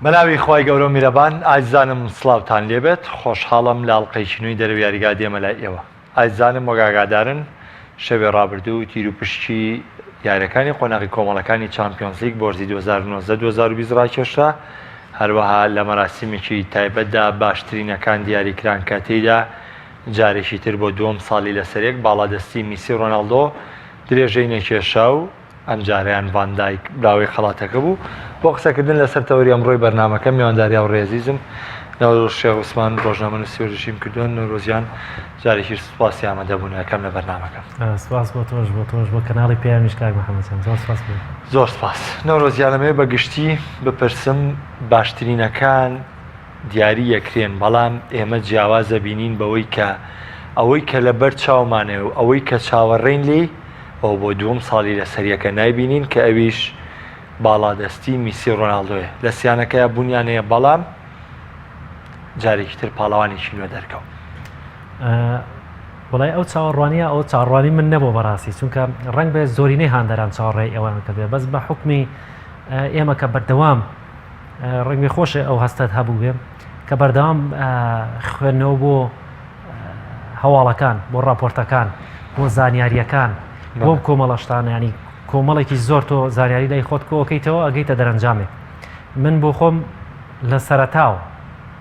بەناوی خی گەورە و میرەبان ئایزانم سلااوان لێبێت خۆشحاڵم لە ئەڵلقەیشنووی دەرەوی یاریگا دێمە لای ئێوە ئایزانم وەگاگادارن شەوێ ڕابردوو تیر و پشتی یاریەکانی قۆناغی کۆمەڵەکانی چامپیۆنز لیگ بۆرزی 2019-2020 ڕاکێشا هەروەها لە مەراسیمێکی تایبەتدا باشترینەکان دیاریکران کاتێدا جارێکی تر بۆ دووەم ساڵی لەسەرێک باڵادەستی میسی ڕۆناڵدۆ درێژەی نەکێشا و ئەم جاریان ڤاندایک براوی خەڵاتەکە بوو بۆ قسەکردن لەسەر تەوەری ئەمڕۆی بەرنامەکە میوانداریا و ڕێزیزم شێخ عوسمان ڕۆژنامە نووسیوەژیم کردوون نۆرۆزیان جارێکی سوپاسی ئامادەبوون یەکەم لە بەرنامەکە. سپاس بۆ تۆش بۆ کەناڵی پێیامیش کاک محەممەد زۆر سپاس. زۆر سپاس. نۆرۆزیانەمێ بەگشتی بپرسم باشترینەکان دیاری یەکرێن بەڵام ئێمە جیاوازە بینین بەوەی کە ئەوەی کە لەبەر چاومانێ و ئەوەی کە چاوەڕێین لێ ئەو بۆ دووەم ساڵی لەسەریەکە نایبینین کە ئەویش باڵادەستی میسی ڕۆناڵدۆیە لە سییانەکەی بوونیانەیە بەڵام جارێکی تر پاڵەوانێکی نوێ دەرکەوت. وڵای ئەو چاوەڕوانیە ئەو چاڕوانی من نەبوو بەڕاستی چونکە ڕنگ بێ زۆرینەی هاندەران چاوەڕێی ئەوان کردێ بەس بە حکمی ئێمە کە بەردەوام ڕنگی خۆشە ئەو هەستت هەبوو بێ کە بەردەوام خوێندنەوە بۆ هەواڵەکان بۆ ڕاپۆرتەکان بۆ زانیاریەکان بۆ کۆمەڵەشتانە ینی کۆمەڵێکی زۆر تۆ زانیاری لای خۆت کۆکەیتەوە ئەگەیتە دەرەنجامێک من بۆ خۆم لە سەرەتاو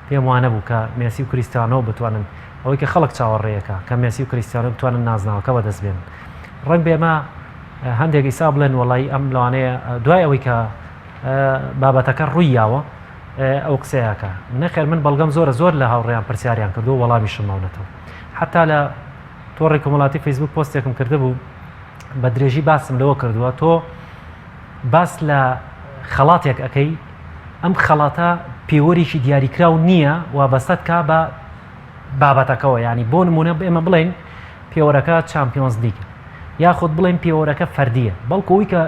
پێم وانە بوو کە مێسی و کریستیانۆ بتوانن ئەوەی کە خەڵک چاوەڕێیەکە کە مێسی و کریستیانۆ بتوانن نازناوەکە بەدەست بێن ڕنگ بێمە هەندێک ئیسا بڵێن وەڵی ئەم لەوانەیە دوای ئەوەی کە بابەتەکە ڕووی یاوە ئەو قسەیەکە نەخێر من بەڵگەم زۆر لە هاوڕێیان پرسیاریان کردو وەڵامی شماونەتەوە حتا لە تۆڕی کۆمەڵاتی فەیسبوک پۆستێکم کرده بوو بە درێژی باسم لەوە کردووە تۆ باس لە خەڵاتێک ئەەکەی ئەم خەڵاتە پێوەریشی دیاریکراو نییە وابەستەت کا بە بابەتەکەەوە ینی بۆ نمونە ئێمە بڵێن پێوەرەکە چامپیۆنز لیگە یاخود بڵێن پێوەرەکە فەردیە بەڵکو ئەوی کە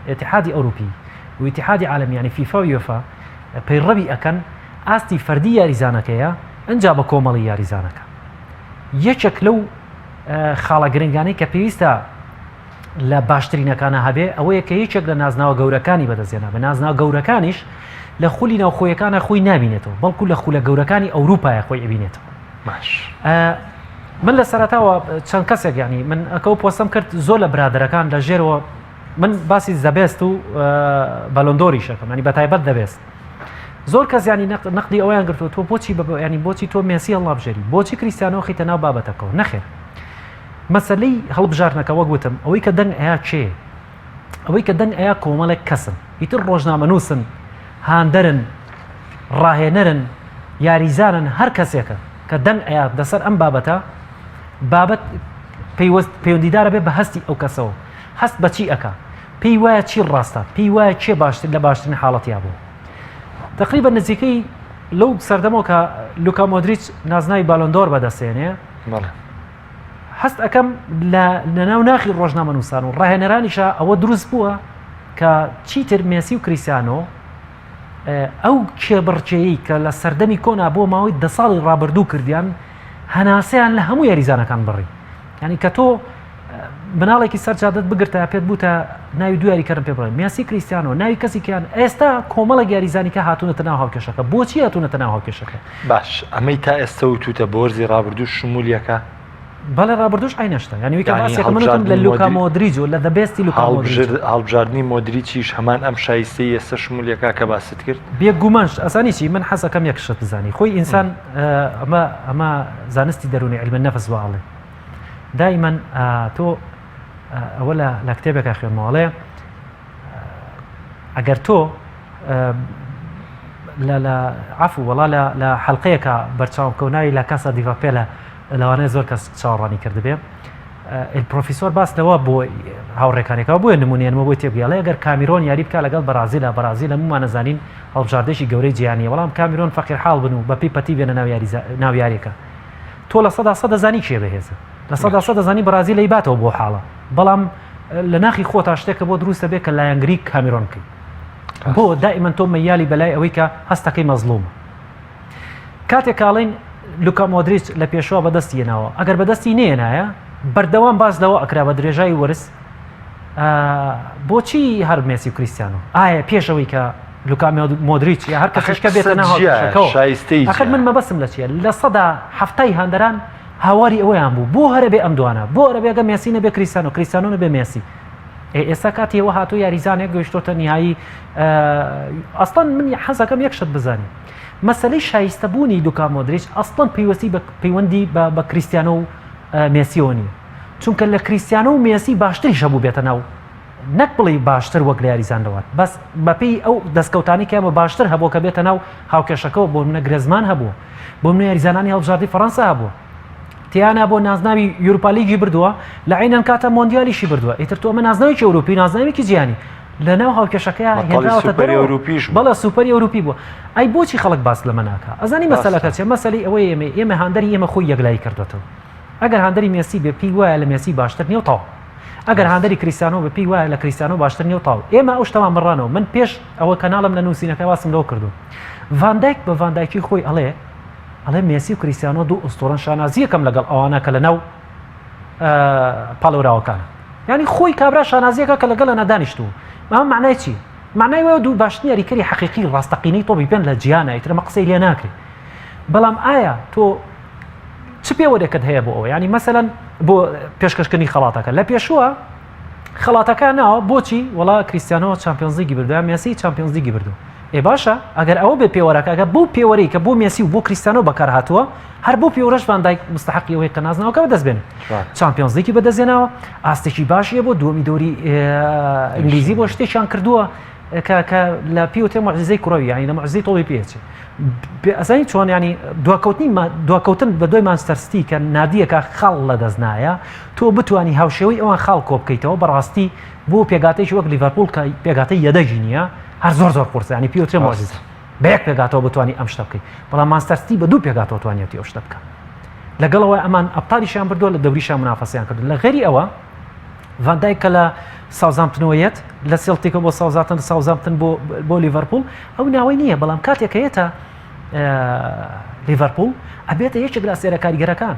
ئێتیحادی ئەوروپی و ئیتیحادی عالەمی ینی فیفا و یوفا پەیڕەوی ئەکەن ئاستی فەردی یاریزانەکەیە ئەنجا بە کۆمەڵی یاریزانەکە یەکێک لەو خاڵە گرنگانەی کە پێویستە لە باشترینەکانە هەبێ ئەوەیە کە یەکێک لە نازناوە گەورەکانی بەدەستێنە بە نازناوە گەورەکانیش لە خولی ناوخۆیەکانە خۆی نبینێتەوە بەڵکو لە خولە گەورەکانی ئەوروپایە خۆی ئەبینێتەوە. من لە سەرەتاوە چەند کەسێک ینی من ئەکەو پۆستم کرد زۆر لە برادەرەکان لە ژێرەوە من باسی زەبێست و بەلۆندۆری شەکەم ینی بەتایبەت دەبێست زۆر کەس ینی نەقدی ئەویان گرتووە تۆ بۆچی ینی بۆچی تۆ مێسی هەڵابژێری بۆچی کریستیانۆ خیتە ناو بابەتەکەەوە نەخێر مەسەلەی هەڵبژارنەکە وەک گوتم ئەوەی کە دەنگ ئەیا چێ ئەوەی کە دەنگ ئەیا کۆمەڵێک کەسن ئیتر ڕۆژنامە نووسن هاندەرن ڕاهێنەرن یاریزانن هەر کەسێکە کە دەنگ ئەیا دەسەر ئەم بابەتە بابەت پەیوەندیدارە بێ بە هەستی ئەو کەسەوە هەست بە چی ئەکا پێی وایە چی ڕاستە پێی وایە چێ باشتر لە باشترین حاڵەتیا بوو تقریبا نزیکەی لەو سەردەمەوە کە لوکا مۆدریچ نازناوی باڵۆندۆر بەدەستێنێ هەست ئەەکەم لە ناو ناخی ڕۆژنامە نووسان و ڕاهێنەرانیشە ئەوە دروست بووە کە چیتر مێسی و کریستیانۆ ئەو کێبڕچەیە کە لە سەردەمی کۆنا بۆ ماوەی 10 ساڵی ڕابردوو کردیان هەناسەیان لە هەموو یاریزانەکان بڕی ینی کە تۆ مناڵێکی سەرجادت بگرتە پێت بووتە ناوی دو یاریکەرم پێ بڵێن مێسی کریستیانۆ ناوی کەسێکیان ئێستا کۆمەڵێک یاریزانی کە هاتوونەتە ناو هاوکێشەکە بۆچی هاتوونەتە ناو هاوکێشەکە باش ئەمەی تا ئێستا وتوتە بۆرزی ڕابردوو شمولیەکە بەڵێ ڕابردوش ئاینەشتا ینی ویکە باسێک منتم لە لوکا مۆدریچ و لە دەبێستی لوکا مۆدریچ هەڵبژاردننی مۆدریچیش هەمان ئەم شایستەی ئێستا شمولیەکە کە باست کرد بێگومانش ئەسانی چی من حەزەکەم یەکشت بزانی خۆی ئینسان ئەمە زانستی دەرونی علمە نەفس واڵێ دائما تۆ ئەوە لە کتێبێکە خوێنمەوەڵێ ئەگەر تۆ عفو وەڵا لە حەڵقەیەکە بەرچاوکەوناوی لا کاسا دی پاپێلە لەوانەیە زۆر کەس چاوەڕانی کردبێ پرۆفیسۆر باس لەوە بۆ هاوڕێکانێکەوە بۆیە نمونێنمە بۆی تێبگەڵێ ئەگەر کامیرۆن یاری بکە لەگەڵ بەرازیل هەمومان نەزانین هەڵبژاردێکی گەورەی جیهانیە بەڵام کامیرۆن فەقیر حاڵ بن و بەپی پەتی بێنە ناو یاریەکە تۆ لە 100% دەزانی کێ بەهێزە لە 100% دەزانی بەرازیل لەیباتەوە بۆ حاڵە بەڵام لە ناخی خۆتا شتێکە بۆ دروستە بێت کە لایەنگری کامیرۆن بکەیت بۆ دائیمەن تۆ مەیالی بەلای ئەوەی کە هەستەکەی مەزلومە کاتێک کاڵین لوکا مۆدریچ لە پێشەوە بەدەستی هێناوە ئەگەر بەدەستی نێنایە بەردەوام باز لەوە ئەکرا بە درێژایی وەرز بۆچی هەر مێسی و کریستیانۆ ئایا پێشەوەی کە لوکا مۆدریچ یا هەر کەسێکە بێتە ناو شایستەی ئەخر من مەبەستم لە چیە لە سەدا هەفتای هەندەران هاواری ئەوەیان بوو بۆ هەرە بێ ئەم دوانە بۆ هەرە بێگە مێسی نەبێ کریستیانۆ نەبێ مێسی ئێستا کاتیەوە هاتوو یاریزانێک گەیشتۆتە نیهایی ئەسڵەن من حەزەکەم یەک شت بزانێ مەسەلەی شایستەبوونی لوکا مۆدریچ ئەسڵەن پەیوەندی بە کریستیانۆ و مێسیۆ نیە چونکە لە کریستیانۆ و مێسی باشتریش هەبوو بێتە ناو نەک بڵێ باشتر وەک لە یاریزانەوە بەس بەپێی ئەو دەستکەوتانی کەمە باشتر هەبوو کە بێتە ناو هاوکێشەکەەوە بۆ منە گرێزمان هەبوو بۆ منە یاریزانانی هەڵبژاردی فەڕەنسا هەبوو تیانە بۆ نازناوی یوروپالیگی بردووە لە عینەن کاتە مۆندیالیشی بردووە ئیتر تۆ ئەمە نازناوی ئەوروپی نازناوێکی جیانی لە ناو هاوکێشەکەیە هێنراوەتە بەڵە سوپەری ئەوروپی بووە ئەی بۆچی خەڵک باس لەمە ناکە ئەزانی مەسەلەکە چێ مەسەلی ئەوەی ئێمە هاندەری ئێمە خۆی یەکلایی کردوێتەوە ئەگەر هاندەری مێسی بێ پێی وایە لە مێسی باشتر نیە و تاو ئەگەر هاندەری کریستیانۆ بە پێی وایە لە کریستیانۆ باشتر نیە و تاو ئێمە ئەو شتەمان بڕانەوە من پێش ئەوە کەناڵم لە نووسینەکە واسم لەوە کردو ڤاندایک بە ڤاندایکی خۆی ئەڵێ مێسی و کریستیانۆ دوو ئوستۆرەن شانازی یەکەم لەگەڵ ئەوانە کە لە ناو پاڵەوراوەکانە یعنی خۆی کابرا شانازیەکە کە لەگەڵ نەدانیشتوو ئەمە معنای چی؟ معنای وایە دوو باشترین یاریکەری حەقیقی ڕاستەقینەی تۆ بیپێن لە جیهانە ئیتر ئەمە قسەی لێ ناکرێ بەڵام ئایا تۆ چ پێوەرێکت هەیە بۆ ئەوە ینی مەسەلەن بۆ پێشکەشکردنی خەڵاتەکە لە پێشووە خەڵاتەکە ناوە بۆچی وڵا کریستیانۆ چامپیۆنز لیگی بردووە مێسی چامپیۆنز لیگی بردووە ئێ باشە ئەگەر ئەوە بێ پێوەرەکە ئەگە بۆ پێوەرەی کە بۆ مێسی و بۆ کریستیانۆ بەکار هاتووە هەر بۆ پێوەرەش ڤاندایک مستحقی ئەوەی کە نازناوەکە بەدەستبێن چامپیۆنز لیگی بەدەستێناوە ئاستێکی باشیە بۆ دووەمی دۆری ئینگلیزی بۆ شتێکیان کردووە کە لە پیوتێ معجزەی کوڕەوی یعنی لە معجزەی تۆڵی پێچێ ئەزانی چۆن ینی دواکەوتن بە دوای مانچستەر سیتی کە نادیەکە خاڵ لە دەست نایە تۆ بتوانی هاوشێوەی ئەوان خاڵ کۆ بکەیتەوە بەڕاستی بۆ پێگاتەیەکی وەک لیڤەرپوڵ کە پێگاتەی یەدەجی نییە هەر زۆر قورسە ینی پیوتێ معجزە بە یەک پێگاتەوە بتوانی ئەم شتە بکەیت بەڵام مانچستەر سیتی بە دوو پێگاتەوە توانێتی ئەو شتە بکە لەگەڵەوە ئەمان ئەبتالیشیان بردووە لە دەوریشان منافەسیان کردو لە غێری ئەوە ڤاندایک کە لە ساوزامپتنەوەیەت لە سێڵتیکە بۆ ساوزامپتن بۆ لیڤەرپوڵ ئەو ناوەی نییە بەڵام کاتێکەیەتە لیڤەرپوڵ ئەبێتە یەکێک لە ئەسێرە کاریگەرەکان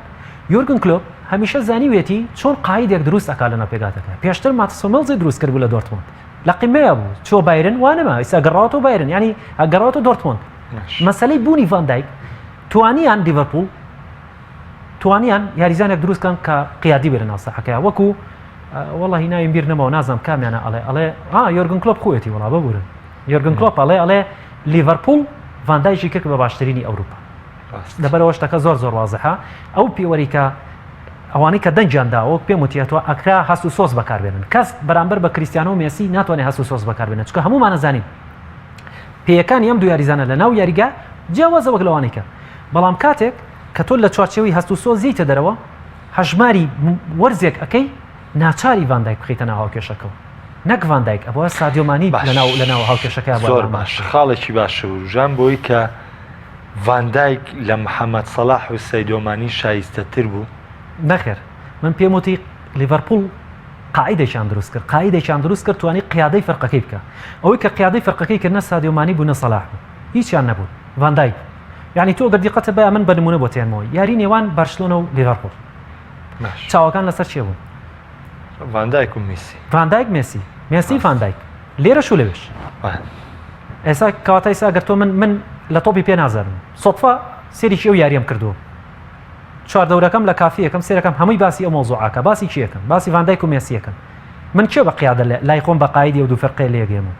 یۆرگن کلۆپ هەمیشە زانیوێتی چۆن قایدێک دروست ئەکا لەناو پێگاتەکە پێشتر ماتسۆمەلزی دروست کرد بوو لە دۆرتموند لە قیمەیە بوو چۆ بایرن وانەما ئێستا گەڕاوەتەوە بایرن ینی ئەگەڕاوەتە دۆرتموند مەسەلەی بوونی ڤاندایک توانیان لیڤەرپوڵ توانیان یاریزانێک دروستکەن کە قیادی بێرە ناو ساحەکەیە وەکو والله ناویم بیر نەماوە نازانم کامیانە ئەڵێ یۆرگن کلۆپ خۆیەتی وڵا ببورن یۆرگن کلۆپ ئەڵێ لیڤەرپوڵ ڤاندایکی کرد بە باشترینی ئەوروپا لەبەرەوە شتەکە زۆر وازەحە ئەو پێوەری کە ئەوانەی کە دەنجیانداوە پێم وتیەوە ئەکرا هەست و سۆز بەکاربێنن کەس بەرامبەر بە کریستیانۆ و مێسی ناتوانێت هەست و سۆز بەکاربێنن چونکە هەمومان نەزانین پێیەکانی ئەم دوو یاریزانە لە ناو یاریگا جیاوازە وەک لەوانەی کە بەڵام کاتێک کە تۆ لە چوارچێوەی هەست و سۆز زیتە دەرەوە هەژماری وەرزێک ئەەکەی ناچاری ڤاندایک بخیتە ناو هاوکێشەکەەوە نەک ڤاندایک ئەوە سادیۆمانی لە ناو هاوکێشەکە زۆر باش خاڵێکی باشە ژان بۆی کە ڤاندایک لە محەممەد سەلاح و سەیدۆمانی شایستەتر بوو نەخێر من پێم وتی لیڤەرپوڵ قاعدێکیان دروست کرد قاعدێکیان دروست کرد توانی قیادەی فەرقەکەی بکە ئەوەی کە قیادەی فەرقەکەی کردنە سادیۆمانی بوو نە سەلاح بوو هیچیان نەبوو ڤاندایک یعنی تۆ گەر دیقەتە بە من بە نمونە بۆ تێنمەوە یاری نێوان بارسلۆنە و لیڤەرپوڵ چاوەکان لەسەر چێ بوون ڤاندایک و مێسی ڤاندایک مێسی ڤاندایک لێرەش و لەوێش ئێستا کەواتە ئێستا گەر تۆ من لە تۆپی پێ نازانم سۆدفا سێریکی ئەو یاریەم کردووە چواردەورەکەم لە کافیەکەم سێرەکەم هەمووی باسی ئەو مۆزوعاکە باسی چیەکەم باسی ڤاندایک و مێسیەکەم من چێ بە قیادە لای خۆم بە قایدی و دوو فەرقەی لێگەێمەوە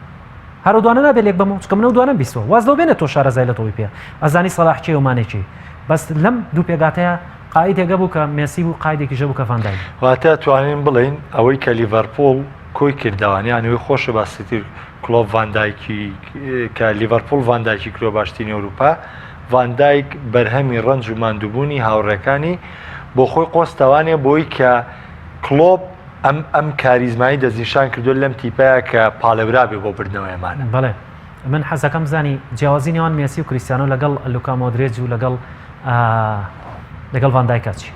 هەرو دوانە نابێت لێک بمەوە چکە منە دوانم بیستەوە واز لەو بێنێت تۆ شارەزای لە تۆی پێ ئەزانی سەلاح چێ و مانێ چی بەس لەم دوو پێگاتەیە قایدێکە بوو کە مێسی بوو قایدێکی ژە بوو کە ڤاندایک واتە توانین بڵین ئەوەی کە لیڤەرپوڵ کۆی کردوانیانەوەی خۆشە باسیتر کلۆب ڤاندایکی کە لیڤەرپوڵ ڤاندایکی کرۆ باشترینی ئەوروپا ڤاندایک بەرهەمی ڕەنج و ماندووبوونی هاوڕێکانی بۆ خۆی قۆستەوانێ بۆی کە کلۆب ئەم کاریزمایی دەستنیشان کردو لەم تیپەیە کە پاڵەورا بێ بۆ بردنەوەی ئەمانە بەڵێ من حەزەکەم زانی جیاوازی نێوان مێسی و کریستیانۆ لەگەڵ لوکا مۆدریچ و لەگەڵ ڤاندایکە چی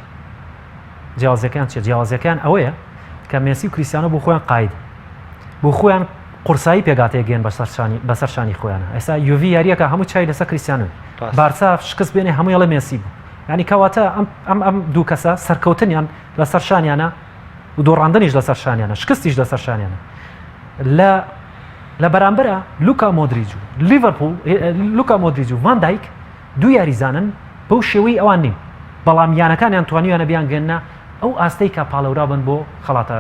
جیاوازەکان چیە جیاوازەکان ئەوەیە کە مێسی و کریستیانۆ بۆ خۆیان قاید بۆ خۆیان قورسایی پێگاتەیە گەێن بەسەرشانی خۆیانە ئێستا یوڤی یاریەکە هەموو چای لەسەر کریستیانۆ بارسا شکست بێنێ هەمووی ئەڵە مێسی بوو ینی کەواتە ئەم دوو کەسە سەرکەوتنیان لەسەر شانیانە و دۆڕاندنیش لەسەر شانیانە شکستیش لەسەر شانیانە لە لە بەرامبەرە لوکا مۆدریج و لیڤەرپوڵ لوکا مۆدریج و ڤان دایک دوو یاریزانن بەو شێوەی ئەوان نیم بەڵام یانەکانیان توانیوانە بیان گەنە ئەو ئاستەی کە پاڵەورا بن بۆ خەڵاتە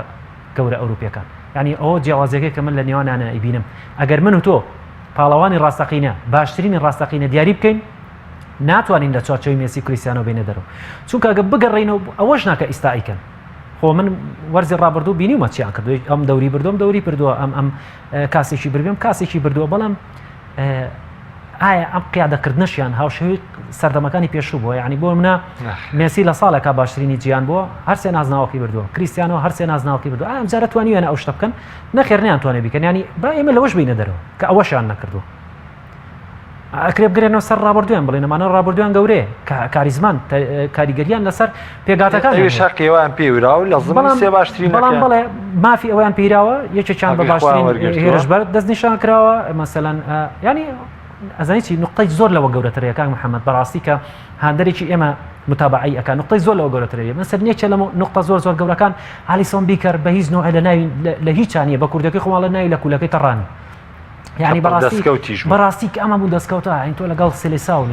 گەورە ئەوروپیەکان یعنی ئەوە جیاوازەکەی کە من لە نێوانیانە ئەیبینم ئەگەر من و تۆ پاڵەوانی ڕاستەقینە باشترینی ڕاستەقینە دیاری بکەین ناتوانین لە چارچەوەی مێسی کریستیانۆ بێنە دەرەوە چونکە ئەگە بگەڕێنەوە ئەوەش ناکە ئیستائیکەن خۆ من وەرزی ڕابردوو بینیومە چیان کردو ئەم دەوری بردوم دەوری بردووە ئەم کاسێکی بردوم کاسێکی بردووە بەڵام ئایا ئەم قیادەکردنەشیان هاوشەوی سەردەمەکانی پێشوو بووە یعنی بۆ منە مێسی لە ساڵێکا باشترینی گیان بووە هەرسێ نازناوەکی بردووە کریستیانۆ هەرسێ نازناوەکی بردووە ئەم جارە توانیوێنە ئەو شتە بکەن نەخێر نەیانتوانێ بیکەن ینی با ئێمە لەوەش بینە دەرەوە کە ئەوەشیان نەکردووە ئەکرێ بگرێنەوە سەر ڕابردویان بڵێن ئەمانە ڕابردویان گەورەیە کاریزمان کاریگەریان لەسەر پێگاتەکان شقیوان پێوراو لە زمانی سێ باشترین بەڵام بڵێ مافی ئەویان پێراوە یەکێکیان بە باشترین هێرشبەر دەستنیشان کراوە مەسەلەن ینی ئەزانی چی نقطەی زۆر لەوە گەورەترەیە کاک محەممەد بەڕاستی کە هاندەرێکی ئێمە متابعی ئەکان نقطەی زۆر لەوە گەورەترەیە من سەرنیەکە لە نقطە زۆر زۆر گەورەکان ئالیسۆن بیکەر بە هیچ نوع لە هیچانیە بە کوردەکەی خۆڵە ناوی لە کوولەکەی تەڕانی یعنی بەڕاستی کە ئەمە بوو دەستکەوتە ئەین تۆ لەگەڵ سلێسا و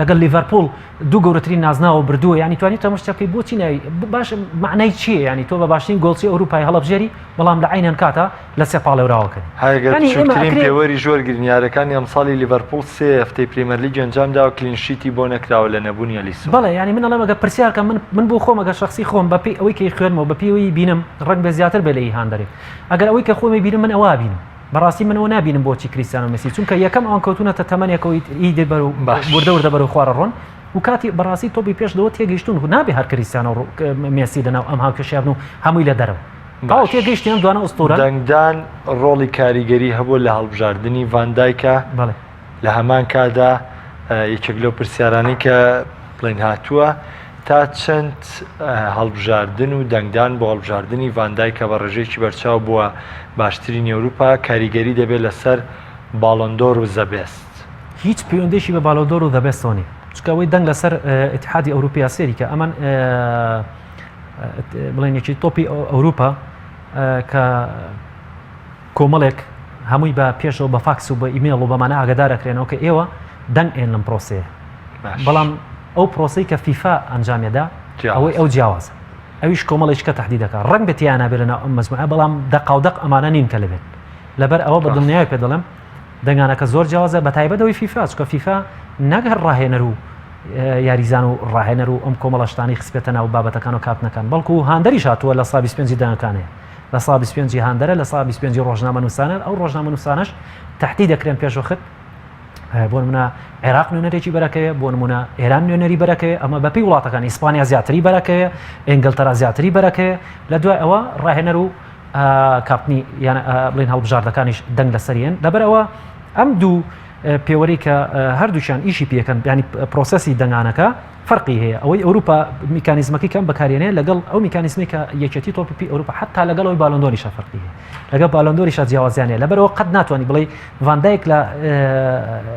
لەگەڵ لیڤەرپوڵ دوو گەورەترین نازناوە بردووە ینی توانیت تەمەشتەکەی بۆچی ناوی باش معنای چییە ینی تۆ بە باشترین گۆڵچی ئەوروپای هەڵەبژێری بەڵام لە عینەن کاتە لە سێ پاڵێوراوەکە هەرگەرترین پێوەری ژۆر گرنیارەکانی ئەمساڵی لیڤەرپوڵ سێ هەفتەی پریمەر لیگ ئەنجامدا و کلینشیتی بۆ نەکراوە لە نەبوونی لیسۆ بەڵێ ینی من ئەڵێم ئەگە پرسیارکە من بۆ خۆم ئەگە شخصی خۆم بەپی ئەوەی کە خوێنمەوە بەپیەوەی بینم ڕەنگ بە زیاتر بێ لە هاندەرێک ئەگەر ئەوەی کە خۆمی بینم من ئەوە بینم بەڕاستی منەوە نبینم بۆچی کریستیانۆ مەسی چونکە یەکەم ئەوان کەوتونەتە تەمەنێکەوەی ئیدێ بەر و وردە بەرەو خوارە ڕۆن و کاتی بەڕاستی تۆپی پێشەوە تێگەیشتون نابێ هەر کریستیانۆ مێسی لەناو ئەم هاوکێشیان و هەمووی لە دەرەوە باو تێگەیشتیان دوانە ئوستورە دەنگدان ڕۆڵی کاریگەری هەبوو لە هەڵبژاردننی ڤاندایکە لە هەمان کادا یەکێک لەو پرسیارانی کە بڵین هاتووە تا چەند هەڵبژاردن و دەنگدان بۆ هەڵبژاردننی ڤاندایکە بە ڕێژەیەکی بەرچاو بووە باشترینی ئەوروپا کاریگەری دەبێت لەسەر باڵندۆر و زەبێست هیچ پەیوەندێکی بە باڵۆدۆر و دەبێستۆنی چکەوەی دەنگ لەسەر ئیتحادی ئەوروپیا سێری کە ئەمان بڵێنێکی تۆپی ئەوروپا کە کۆمەڵێک هەمووی بە پێشەوە بە فاکس و بە ئیمێڵ و بەمانە ئاگدارەکرێنەوە کە ئێوە دەنگ ئێن لەم پرۆسەیە بەڵام ئەو پرۆسی کە فیفا ئەنجامێدا ئەوەی ئەو جیاوازە ئەویش کۆمەڵێککە تهدید دەکات ڕنگ بێت یانە بێت لەناو ئەم مەزموعە بەڵام دەقاودەق ئەمانە نین کە لەبێت لەبەر ئەوە بە دڵنیای پێ دەڵێم دەنگانەکە زۆر جیاوازە بە تایبەتەوەی فیفا چکە فیفا نەگەر ڕاهێنەر و یاریزان و ڕاهێنەر و ئەم کۆمەڵەشتانی خسپێتە ناو بابەتەکان و کاتنەکان بەڵکو و هاندەریش هاتووە لە سا 25 دەنگەکانەیە لە سا 25 هاندەرە لە سا 25 ڕۆژنامە نووسانە ئەو ڕۆژنامە نووسانەش تهدید دەکرێن پێشوەخت بۆ نمونە عێراق نوێنەرێکی بەرەکەوێ بۆ نمونە ئێران نوێنەری بەرەکەوێ ئەمە بەپی وڵاتەکان ئیسپانیا زیاتری بەرەکەوێ ئینگلتەرا زیاتری بەرەکەوێ لە دوای ئەوە ڕاهێنەر و کاپنی یان بڵین هەڵبژاردەکانیش دەنگ لەسەریان لەبەرەوە ئەم دوو پێوەری کە هەردووشیان ئیشی پێکەن ینی پرۆسەسی دەنگانەکە فەرقی هەیە ئەوەی ئەوروپا میکانیزمەکەی کەم بەکارێنێ لەگەڵ ئەو میکانیزمی کە یەکێتی تۆپی ئەوروپا حتا لەگەڵ ئەوی باڵندۆریشە فەرقی هەیە لەگەڵ باڵندۆریشە جیاوازیانەیە لەبەرەوە قەت ناتوانانی بڵێ ڤاندایک لە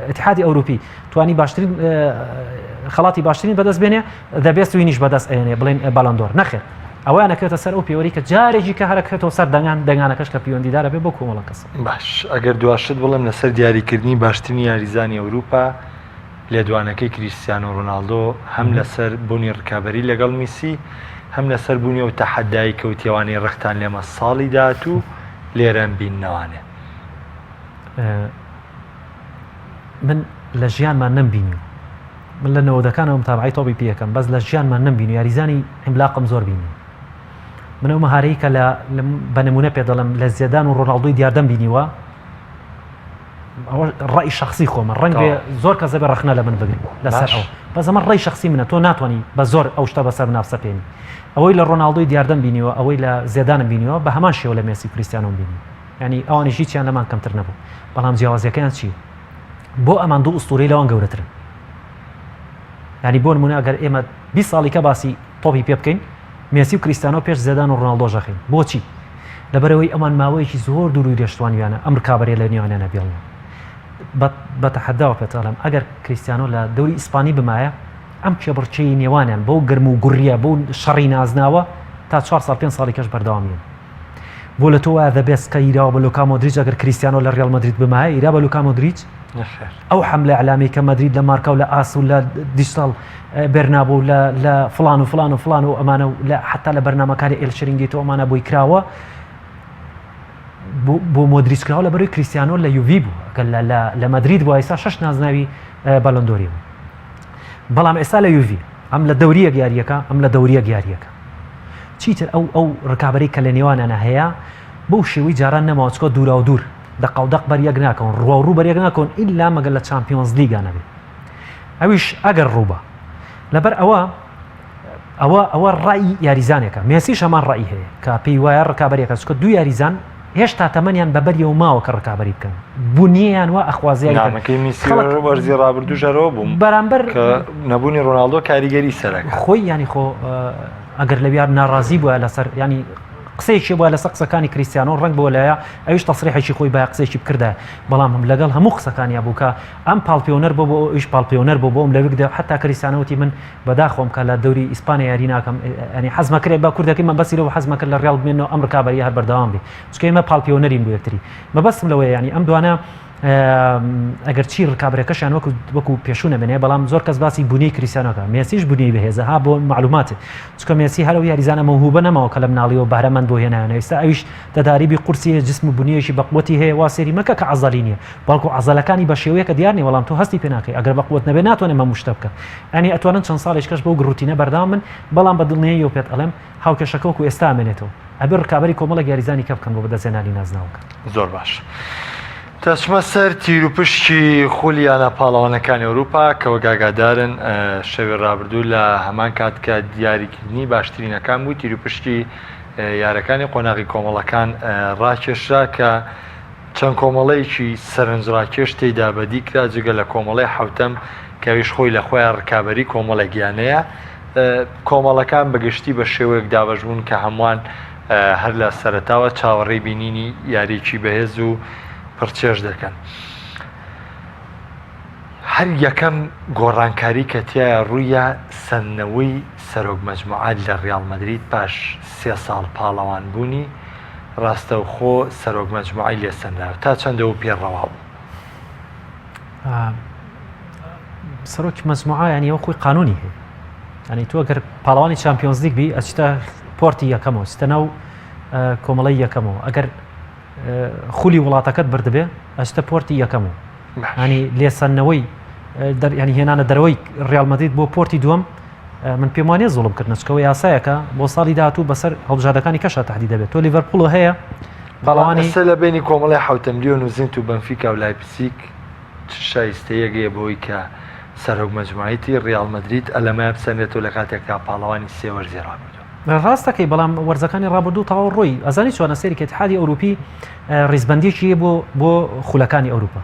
ئیتحادی ئەوروپی توانی باشترین خەڵاتی باشترین بەدەست بێنێ دەبێت وینیش بەدەست ئەێنێ بڵێن باڵندۆر نەخێر ئەویان نەکرێتە سەر ئەو پێوەری کە جارێکی کە هەرەکەێتەوە سەر دەنگانەکەش کە پەیوەندیدارە بێ بۆ کۆمەڵە کەس باش ئەگەر دواشت بڵێم لەسەر دیاریکردنی باشترینی یاریزانی ئەوروپا لێدوانەکەی کریستیانۆ ڕۆناڵدۆ هەم لەسەر بوونی ڕکابەری لەگەڵ میسی هەم لەسەر بوونی و تەحەدای کەوتیێوانی ڕختان لێمە ساڵی داات و لێرەن بیننەوانێ من لە ژیانمان نەمبینی من لە نەوەدەکانەوە متابعی تۆپی پێەکەم بەس لە ژیانمان نەمبینی یاریزانی عیملاقم زۆر بینی من ئەو مەهارەی کە بە نمونە پێ دەڵم لە زیدان و ڕۆناڵدۆی دیاردەم بینیوە ئەوە ڕای شخصی خۆمە ڕەنگ بێ زۆر کەس دەبێ ڕەخنە لە من بگرین لەسەر ئەو بەس ئەمە ڕای شخصی منە تۆ ناتوانانی بە زۆر ئەو شتە بەسەر نافسەپێنی ئەوەی لە ڕۆناڵدۆی دیاردەم بینیوە ئەوەی لە زیدانم بینیوە بە هەمان شێوە لە مێسی کریستیانۆم بینی ینی ئەوانیش هیچیان لەمان کەمتر نەبوو بەڵام جیاوازیەکەیان چی بۆ ئەمان دوو ئوستورەی لەوان گەورەترن ینی بۆ نمونە ئەگەر ئێمە 20 ساڵی کە باسی تۆپی پێ بکەین مێسی و کریستیانۆ پێش زیدان و ڕۆناڵدۆ ژەخین بۆچی لەبەرەوەی ئەمان ماوەیەکی زۆر دوور و دێشتوانیانە ئەم ڕکابەرێ لە نێوانیانە بێڵن بە تەحەداوە پێتەڵم ئەگەر کریستیانۆ لە دەوری ئیسپانی بمایە ئەم کێبڕچەی نێوانیان بۆ گرم و گوڕیە بۆ شەڕی نازناوە تا 4 ساڵ 5 ساڵی کەش بەردەوامیان بۆ لە تۆ دەبێت کە ئیراوە بە لوکا مۆدریچ ئەگەر کریستیانۆ لە ریال مەدرید بمایە ئیرا بە لوکا مۆدریچ ئەو حملە ئەعلامی کە مەدرید لە مارکە و لە ئاس و لە دیجیتال بێرنابوو لە فڵان و فڵان و فڵان و ئەمانە و حتا لە بەرنامەکانی ئێلشرینگی تۆ ئەمانە بۆی کراوە بۆ مۆدریچ کراوە لە بەروی کریستیانۆ لە یوڤی بوو لە مەدرید بووە ئێستا 6 نازناوی بەلەندۆری بوو بەڵام ئێستا لە یوڤی ئەم لە دەوریە یاریەکە ئەم لە دەوریە یاریەکە چیتر ئەو ڕکابەری کە لە نێوانانە هەیە بەو شێوەی جاران نەماوە چکۆ دوورا و دوور دەقاودەق بەریەک ناکەون ڕۆ و ڕوو بەریەک ناکەون ئیلا مەگەر لە چامپیۆنز لیگانە بێت ئەویش ئەگەر ڕووبە لەبەر ئەوە ڕای یاریزانێکە مێسیش هەمان ڕای هەیە کە پێی وایە ڕکابەریەکە چکە دوو یاریزان هێشتا تەمەنیان بەبەریەوە ماوە کە ڕکابەری بکەن بوونیەیان وا ئەخوازیەکەی وەرزی ڕابردوو ژەرەوە بووم بەرامبەر نەبوونی ڕۆناڵدۆ کاریگەری سەرەکە خۆی ینی خۆ ئەگەر لە بیار ناڕازی بووە لەسەر ینی قسەیەکی بووە لەسەر قسەکانی کریستیانۆ ڕنگ بۆ لایە ئەویش تەسریحێکی خۆی با قسەیەکی بکردە بەڵام لەگەڵ هەموو قسەکانیا بوو کە ئەم پاڵپیۆنەر بۆ ئەویش پاڵپیۆنەر بۆ بۆم لەوێکدا حتا کریستیانەوتی من بەداخۆم کە لە دەوری ئیسپانیا یاری ناکەم ینی حەزمە کرێ با کوردەکەی من بەسی لەوە حەزمە کرد لە ڕیال بمێنەوە ئەم ڕکابەریە هەر بەردەوام بێ چکە ئێمە پاڵپیۆنەرین بۆ یەکتری مەبەستم لەوەیە ینی ئەم دوانە ئەگەر چی ڕکابەرەکەشیان وەکو پێشونە بێنێ بەڵام زۆر کەس باسی بوونی کریستیانەکە مێسیش بوونی بەهێزە ها بۆ معلوماتێ چکە مێسی هەرو یاریزانە مەوهوبە نەماوە کە لە مناڵیەوە بەهرەمەند بۆ هێنایانە ئێستا ئەویش دەداریبی قورسی جسم و بوونیەشی بەقوەتی هەیە وا سێری مەکە کە عەزەلی نییە بەڵکو عەزەلەکانی بە شێوەیەکە دیار نیە بەڵام تۆ هەستی پێ ناکەی ئەگەر بەقوت نەبێ ناتوانێت مەموو شتە بکە ئەنی ئەتوانن چەند ساڵێک کەش بۆ گروتینە بەردام من بەڵام بە دڵنیەیەوە پێت ئەڵێم هاوکێشەکە وەکو ئێستا ئامێنێتەوە ئەبێ ڕکابەری کۆمەڵە یاریزانی کە بکەن بۆ بەدەستهێنانی نازناوەکە زۆر باش دەچمە سەر تیر و پشتی خولیانە پاڵەوانەکانی ئەوروپا کەەوە گاگادارن شەوێ ڕابردوو لە هەمان کات کە دیاریکردنی باشترینەکان بوو تیر و پشتی یارەکانی قۆناغی کۆمەڵەکان ڕاکێشرا کە چەند کۆمەڵەیەکی سەرنجڕاکێش تێیدا بەدی کرا جگە لە کۆمەڵی حوتەم کەویش خۆی لە خۆیان ڕکابەری کۆمەڵە گیانەیە کۆمەڵەکان بەگشتی بە شێوەیەک دابەشبوون کە هەمووان هەر لە سەرەتاوە چاوەڕێی بینینی یاریکی بەهێز و پرچێش دەکەن هەر یەکەم گۆڕانکاری کە تایە ڕوویە سندنەوەی سەرۆک مەجموعات لە ریال مەدرید پاش 3 ساڵ پاڵەوان بوونی ڕاستەوخۆ سەرۆک مەجموعی لێسەنراوە تا چەندەوە پێڕەوا بوو سەرۆکی مەجموعە ینی ئەوە خۆی قانونی هەیە ینی تۆ ئەگەر پاڵەوانی چامپیۆنز لیگ بی ئەچتە پۆرتی یەکەمەوە چتە ناو کۆمەڵەی یەکەمەوە ئەگەر خولی وڵاتەکەت بردبێ ئەچتە پۆرتی یەکەمەوە ینی لێسەنەوەی ینی هێنانە دەرەوەی ریال مەدرید بۆ پۆرتی دووەم من پێم وانێ زوڵمکردن چکەوە یاسایەکە بۆ ساڵی داهاتوو بەسەر هەڵبژاردەکانی کەشە تهدید دەبێت تۆ لیڤەرپوڵ هەیە بەڵام لە بینی کۆمەڵی حوتە میلیۆن و زینت و بەنفیکا و لایپزیگ شایستەیەکەیە بۆی کە سەرۆک مەجموعەتی ریال مەدرید ئەلەمای بسەنێتەوە لە کاتێکدا پاڵەوانی سێ وەرزی ڕابردووە ڕاستەکەی بەڵام وەرزەکانی ڕابردوو تەواو ڕۆی ئەزانی چۆنە سەیری اتحادی ئەوروپی ڕیزبەندیەکی بۆ خولەکانی ئەوروپا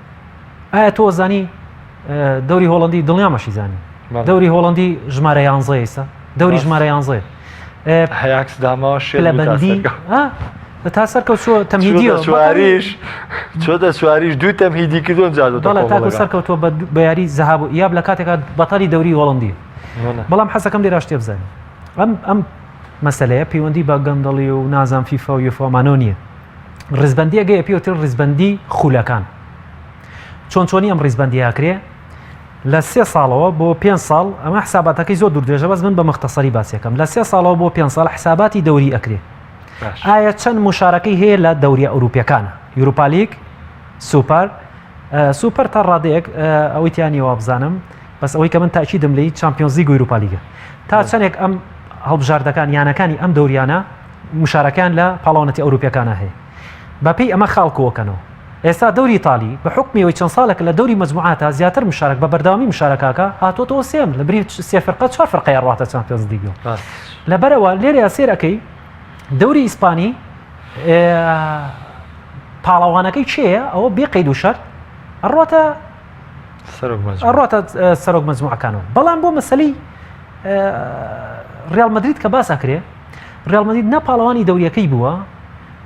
ئایا تۆ زانی دەوری هۆڵندی دڵنیامەشی زانی دەوری هۆڵندی ژمارە 11 ئێستا دەوری ژمارە 11 هەیەکس داماوە شێلەبەندی تا سەرکەوت چۆ تەمهیدیەوە چۆتە سواریش دوو تەمهیدی کردوون جادۆ بەڵێ تاکو سەرکەوتەوە بە یاری زەهاب و یاب لە کاتێکا بەتاڵی دەوری هۆڵندی بەڵام حەسەکەم لێرا شتێ بزانین ئەم مەسەلەیە پەیوەندی بە گەندەڵی و نازان فیفا و یوفۆمانۆ نییە ڕیزبەندیە گەیە پێوتر ڕیزبەندی خولەکان چۆنی ئەم ڕیزبەندیاکرێ لە 3 ساڵەوە بۆ 5 ساڵ ئەمە حساباتەکەی زۆر دووردێژە بەس من بە مختصری باسیەکەم لە 3 ساڵەوە بۆ 5 ساڵ حساباتی دەوری ئەکرێ ئایا چەند مشارەکەی هەیە لە دەوری ئەوروپیەکانە یوروپا لیگ سوپەر تا ڕادەیەک ئەوەی تیانیەوە بزانم بەس ئەوەی کە من تاکیدم لەی چامپیۆنز لیگ و یوروپا لیگە تا چەندێک ئەم هەڵبژاردەکان یانەکانی ئەم دەوریانە مشارەکان لە پاڵەوانەتی ئەوروپیەکانە هەیە بەپێی ئەمە خاڵکووەکەنەوە ئێستا دەوری ئیتالی بە حکمیەوەی چەند ساڵێک لە دەوری مەجموعاتە زیاتر مشارەک بە بەردەوامی مشارەکەکە هاتۆتەوە سێم لە بری 3 فەرقە 4 فەرقەیە ڕاتە چامپیۆنز لیگەوە لەبەرەوە لێرە سێرەکەی دەوری ئیسپانی پاڵەوانەکەی چێە ئەوە بێ قەید و شەرت ئەڕاتە سەرۆک مەجموعەکانەوە بەڵام بۆ مەسەلەی ریال مەدرید کە باسەکرێ ریال مەدرید نەپاڵەوانی دەوریەکەی بووە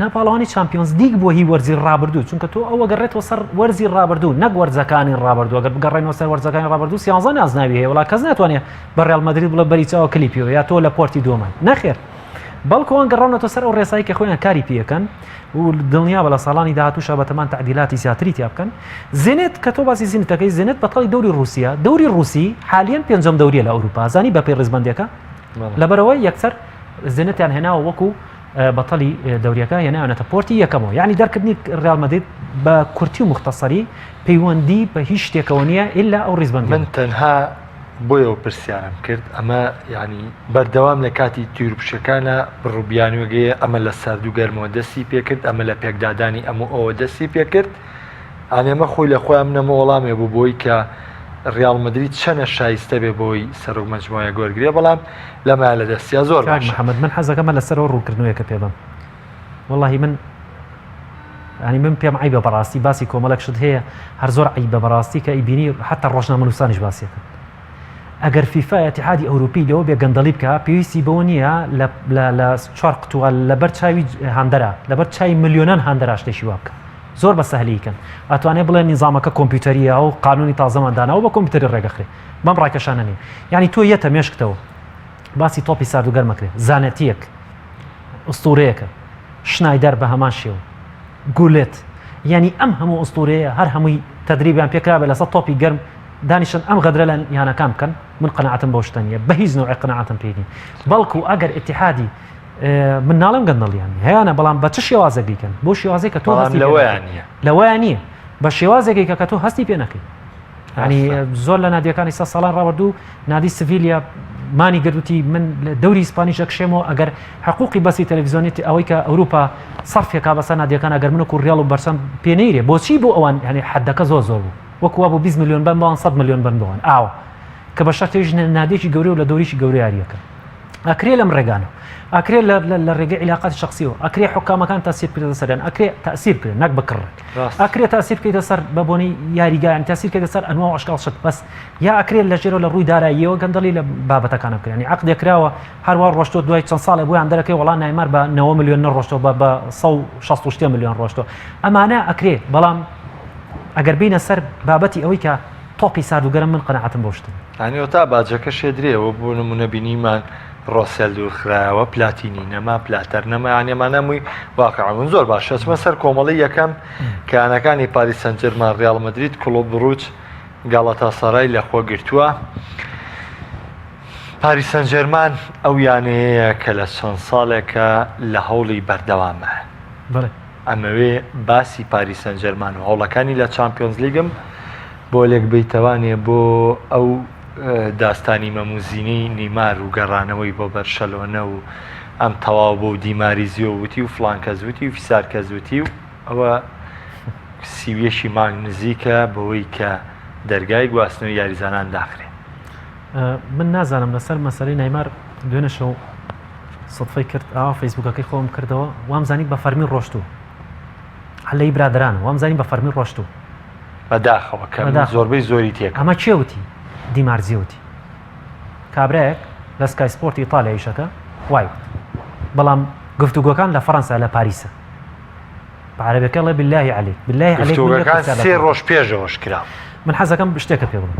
ناپاڵەوانی چامپیۆنز لیگ بۆ هی وەرزی ڕابردوو چونکە تۆ ئەوە گەڕێتەوە سەر وەرزی ڕابردوو نەک وەرزەکانی ڕابردوو ئەگەر بگەڕێنەوە سەر وەرزەکانی ڕابردوو 11 نازناوی هەیە وڵا کەس ناتوانێت بە ریال مەدرید بڵێ بەری چاوە کلیپیەوە یا تۆ لە پۆرتی دووەمە نەخێر بەڵکو ئەوان گەڕاونەتە سەر ئەو ڕێسایی کە خۆیان کاری پێەکەن و دڵنیا بە لە ساڵانی داهاتووشە بەتەمان تعدیلاتی زیاتری تیا بکەن. زێنێت کە تۆ باسی زینەتەکەی زێنێت بەتەڵی دەوری رووسیا، دەوری رووسی حالیان پێنجەم دەوریە لە ئەوروپا، زانی بە پێی ڕێزبەندیەکە لەبەرەوەی یەکسەر زێنەتیان هێناوە وەکو بەتەڵی دەوریەکە هێناوێتە پۆرتی یەکەمەوە، یعنی دەرکردنی ڕیال مەدرید بە کورتی و مختصری پەیوەندی بە هیچ شتێکەوە نییە ئللا ئەو ڕێزبەندی. من تەنها بۆیەوە پرسیارم کرد ئەمە یعنی بەردەوام لە کاتی تیورپشەکانە بڕووبیانوەگەیە ئەمە لە ساردوگەرمەوە دەستی پێکرد، ئەمە لە پێکدادانی ئەوە دەستی پێکرد، ئەمە خۆی لە خۆیان منەمە وەڵامێ بوو بۆی کە ڕیال مەدرید چەنە شایستە بێ بۆی سەرۆک مەجموعە گۆرگرێ، بەڵام لەمایە لە دەستیا زۆر محەممەد من حەزەکەمە لەسەرەوە ڕووکردنەوەیەکە پێ بم واللهی من ینی من پێم عیبە بەڕاستی باسی کۆمەڵک شت هەیە هەر زۆر عیبە بەڕاستی کە ئیبینی حتا ڕۆژنامەنووسانیش باسیەکە. ئەگەر فیفا ئەتیحادی ئەوروپی لەوە بێ گەندەڵی بکە پێویستی بەوە نییە لە 4 قوتووە لەبەر چاوی هەندەرە لەبەر چای ملیۆنان هەندەرا شتێکی وا بکە زۆر بە سەهلیکەن ئەتوانێت بڵێن نیزامەکە کۆمپیوتەریە و قانونی تازەماندانەوە بە کۆمپیوتەری ڕێگەخرێ بەم ڕاکەشانە نیە. یعنی تۆ یەتە مێشکتەوە باسی تۆپی ساردوگەرمەکرێ زانەتیەک ئوستورەیەکە شنایدەر بە هەمان شێوە گولێت ینی ئەم هەموو ئوستورەیە هەر هەمووی تدریبیان پێکرا بە لەسەر تۆپی گەرم دانیشن ئەم غەدرە لە یانەکان بکەن من قەنەعەتم بۆ شتە نیە بە هیچ نوعی قەنەعەتم پێ نییە. بەڵکو ئەگەر ئیتیحادی من ناڵم گەندەڵیان هەیەە بەڵام بە چ شێوازە بیکەن بۆ شێوازێک کە تۆ لەوەیان نییە بە شێوازێکی کە تۆ هەستی پێ نەکەی. ینی زۆر لە نادیەکانی 100 ساڵان ڕابردوو نادی سڤیلیا مانی گرتوتی من دەوری ئیسپانیش ئەکشێمەوە ئەگەر حقوقی بەسی تەلەڤیزیۆنی ئەوەی کە ئەوروپا سەرفێکا بەسەر نادیەکان ئەگەر من و ڕیاڵ و بەرسەم پێنەیرێ بۆچی بۆ ئەوان ینی حەدەکە زۆر زۆر بوو وەکووا بۆ 20 میلیۆن بن بەوان 100 میلیۆن بن بەوان ئاوە کە بە شەرتێژ نادێکی گەورە و لە دەوریشی گەورە یاریەکە ئەکرێ لەم ڕێگانەوە ئەکرێ لە ڕێگەی علاقاتی شخصیەوە ئەکرێ حکامەکان تاسیر بکرێتە سەریان ئەکرێ تاسیر بکرێت نەک بکڕێت ئەکرێ تاسیر بکەیتە سەر بە بۆنی یاریگایان تاسیر بکەیتە سەر ئەنواع و ئەشکال شت بەس یا ئەکرێت لە ژێرەوە لە ڕووی داراییەوە گەندەڵی لە بابەتەکانە بکرێن ینی عەقد دەکراوە هەروە ڕۆشتۆ دوای چەند ساڵێ بۆیان دەرەکەی وەڵام نایمار بە 90 میلیۆن نەڕۆشتەوە بە 160 میلیۆن ڕۆشتەوە ئەمانە ئەکرێ بەڵام ئەگەر بینە سەر بابەتی ئەوەی کە تۆپی ساردوگەرم من قەنەعەتم بۆ شتن ینی تا باجەکە شێدرێەوە بۆ نمونە بینیمان ڕۆسێل دوورخراوە پلاتینی نەما پلاتەر نەما یانێمانەمووی واقعون زۆر باشە چمە سەر کۆمەڵی یەکەم کەیانەکانی پاریس سەن ژێرمان ڕیاڵ مەدرید کلۆب بروج گاڵاتاسەرای لەخۆ گرتووە. پاریس سەن ژێرمان ئەو یانەیە کە لە چەند ساڵێکە لە هەوڵی بەردەوامە ئەمەوێ باسی پاریس سەن ژێرمان و هەوڵەکانی لە چامپیۆنز لیگم بۆ لێک بیتەوانێ بۆ ئەو داستانی مەموزینی نیمار و گەڕانەوەی بۆ بەرشەلۆنە و ئەم تەواو بۆ دیماری زیۆوتی و فلانکە زووتی و فیسارکە زووتی و ئەوە سیویەشی مانگ نزیکە بەوەی کە دەرگای گواستنەوەی یاریزانان داخرێ. من نازانم لەسەر مەسەلەی نایمار دوێنە شەو سەدفەی کرد ئاوا فەیسبوکەکەی خۆم کردەوە وامزانی بە فەرمی ڕۆشتوو هەلەی برادران وامزانی بە فەرمی ڕۆشتوو بەداخەوە کە زۆربەی زۆری تێک ئەمە چێوتی دیمارزیوتی کابراەک لە سکای سپۆرتی ئیتالیایشەکە وای بەڵام گفتوگۆکان لە فەڕەنسا لە پاریسە عەرەبەکەڵێ بالله عەلەیک بالله عەلەیک گفتوگۆکان 3 ڕۆژ پێشەوەش کرا. من حەزەکەم شتێکە پێ بڵێم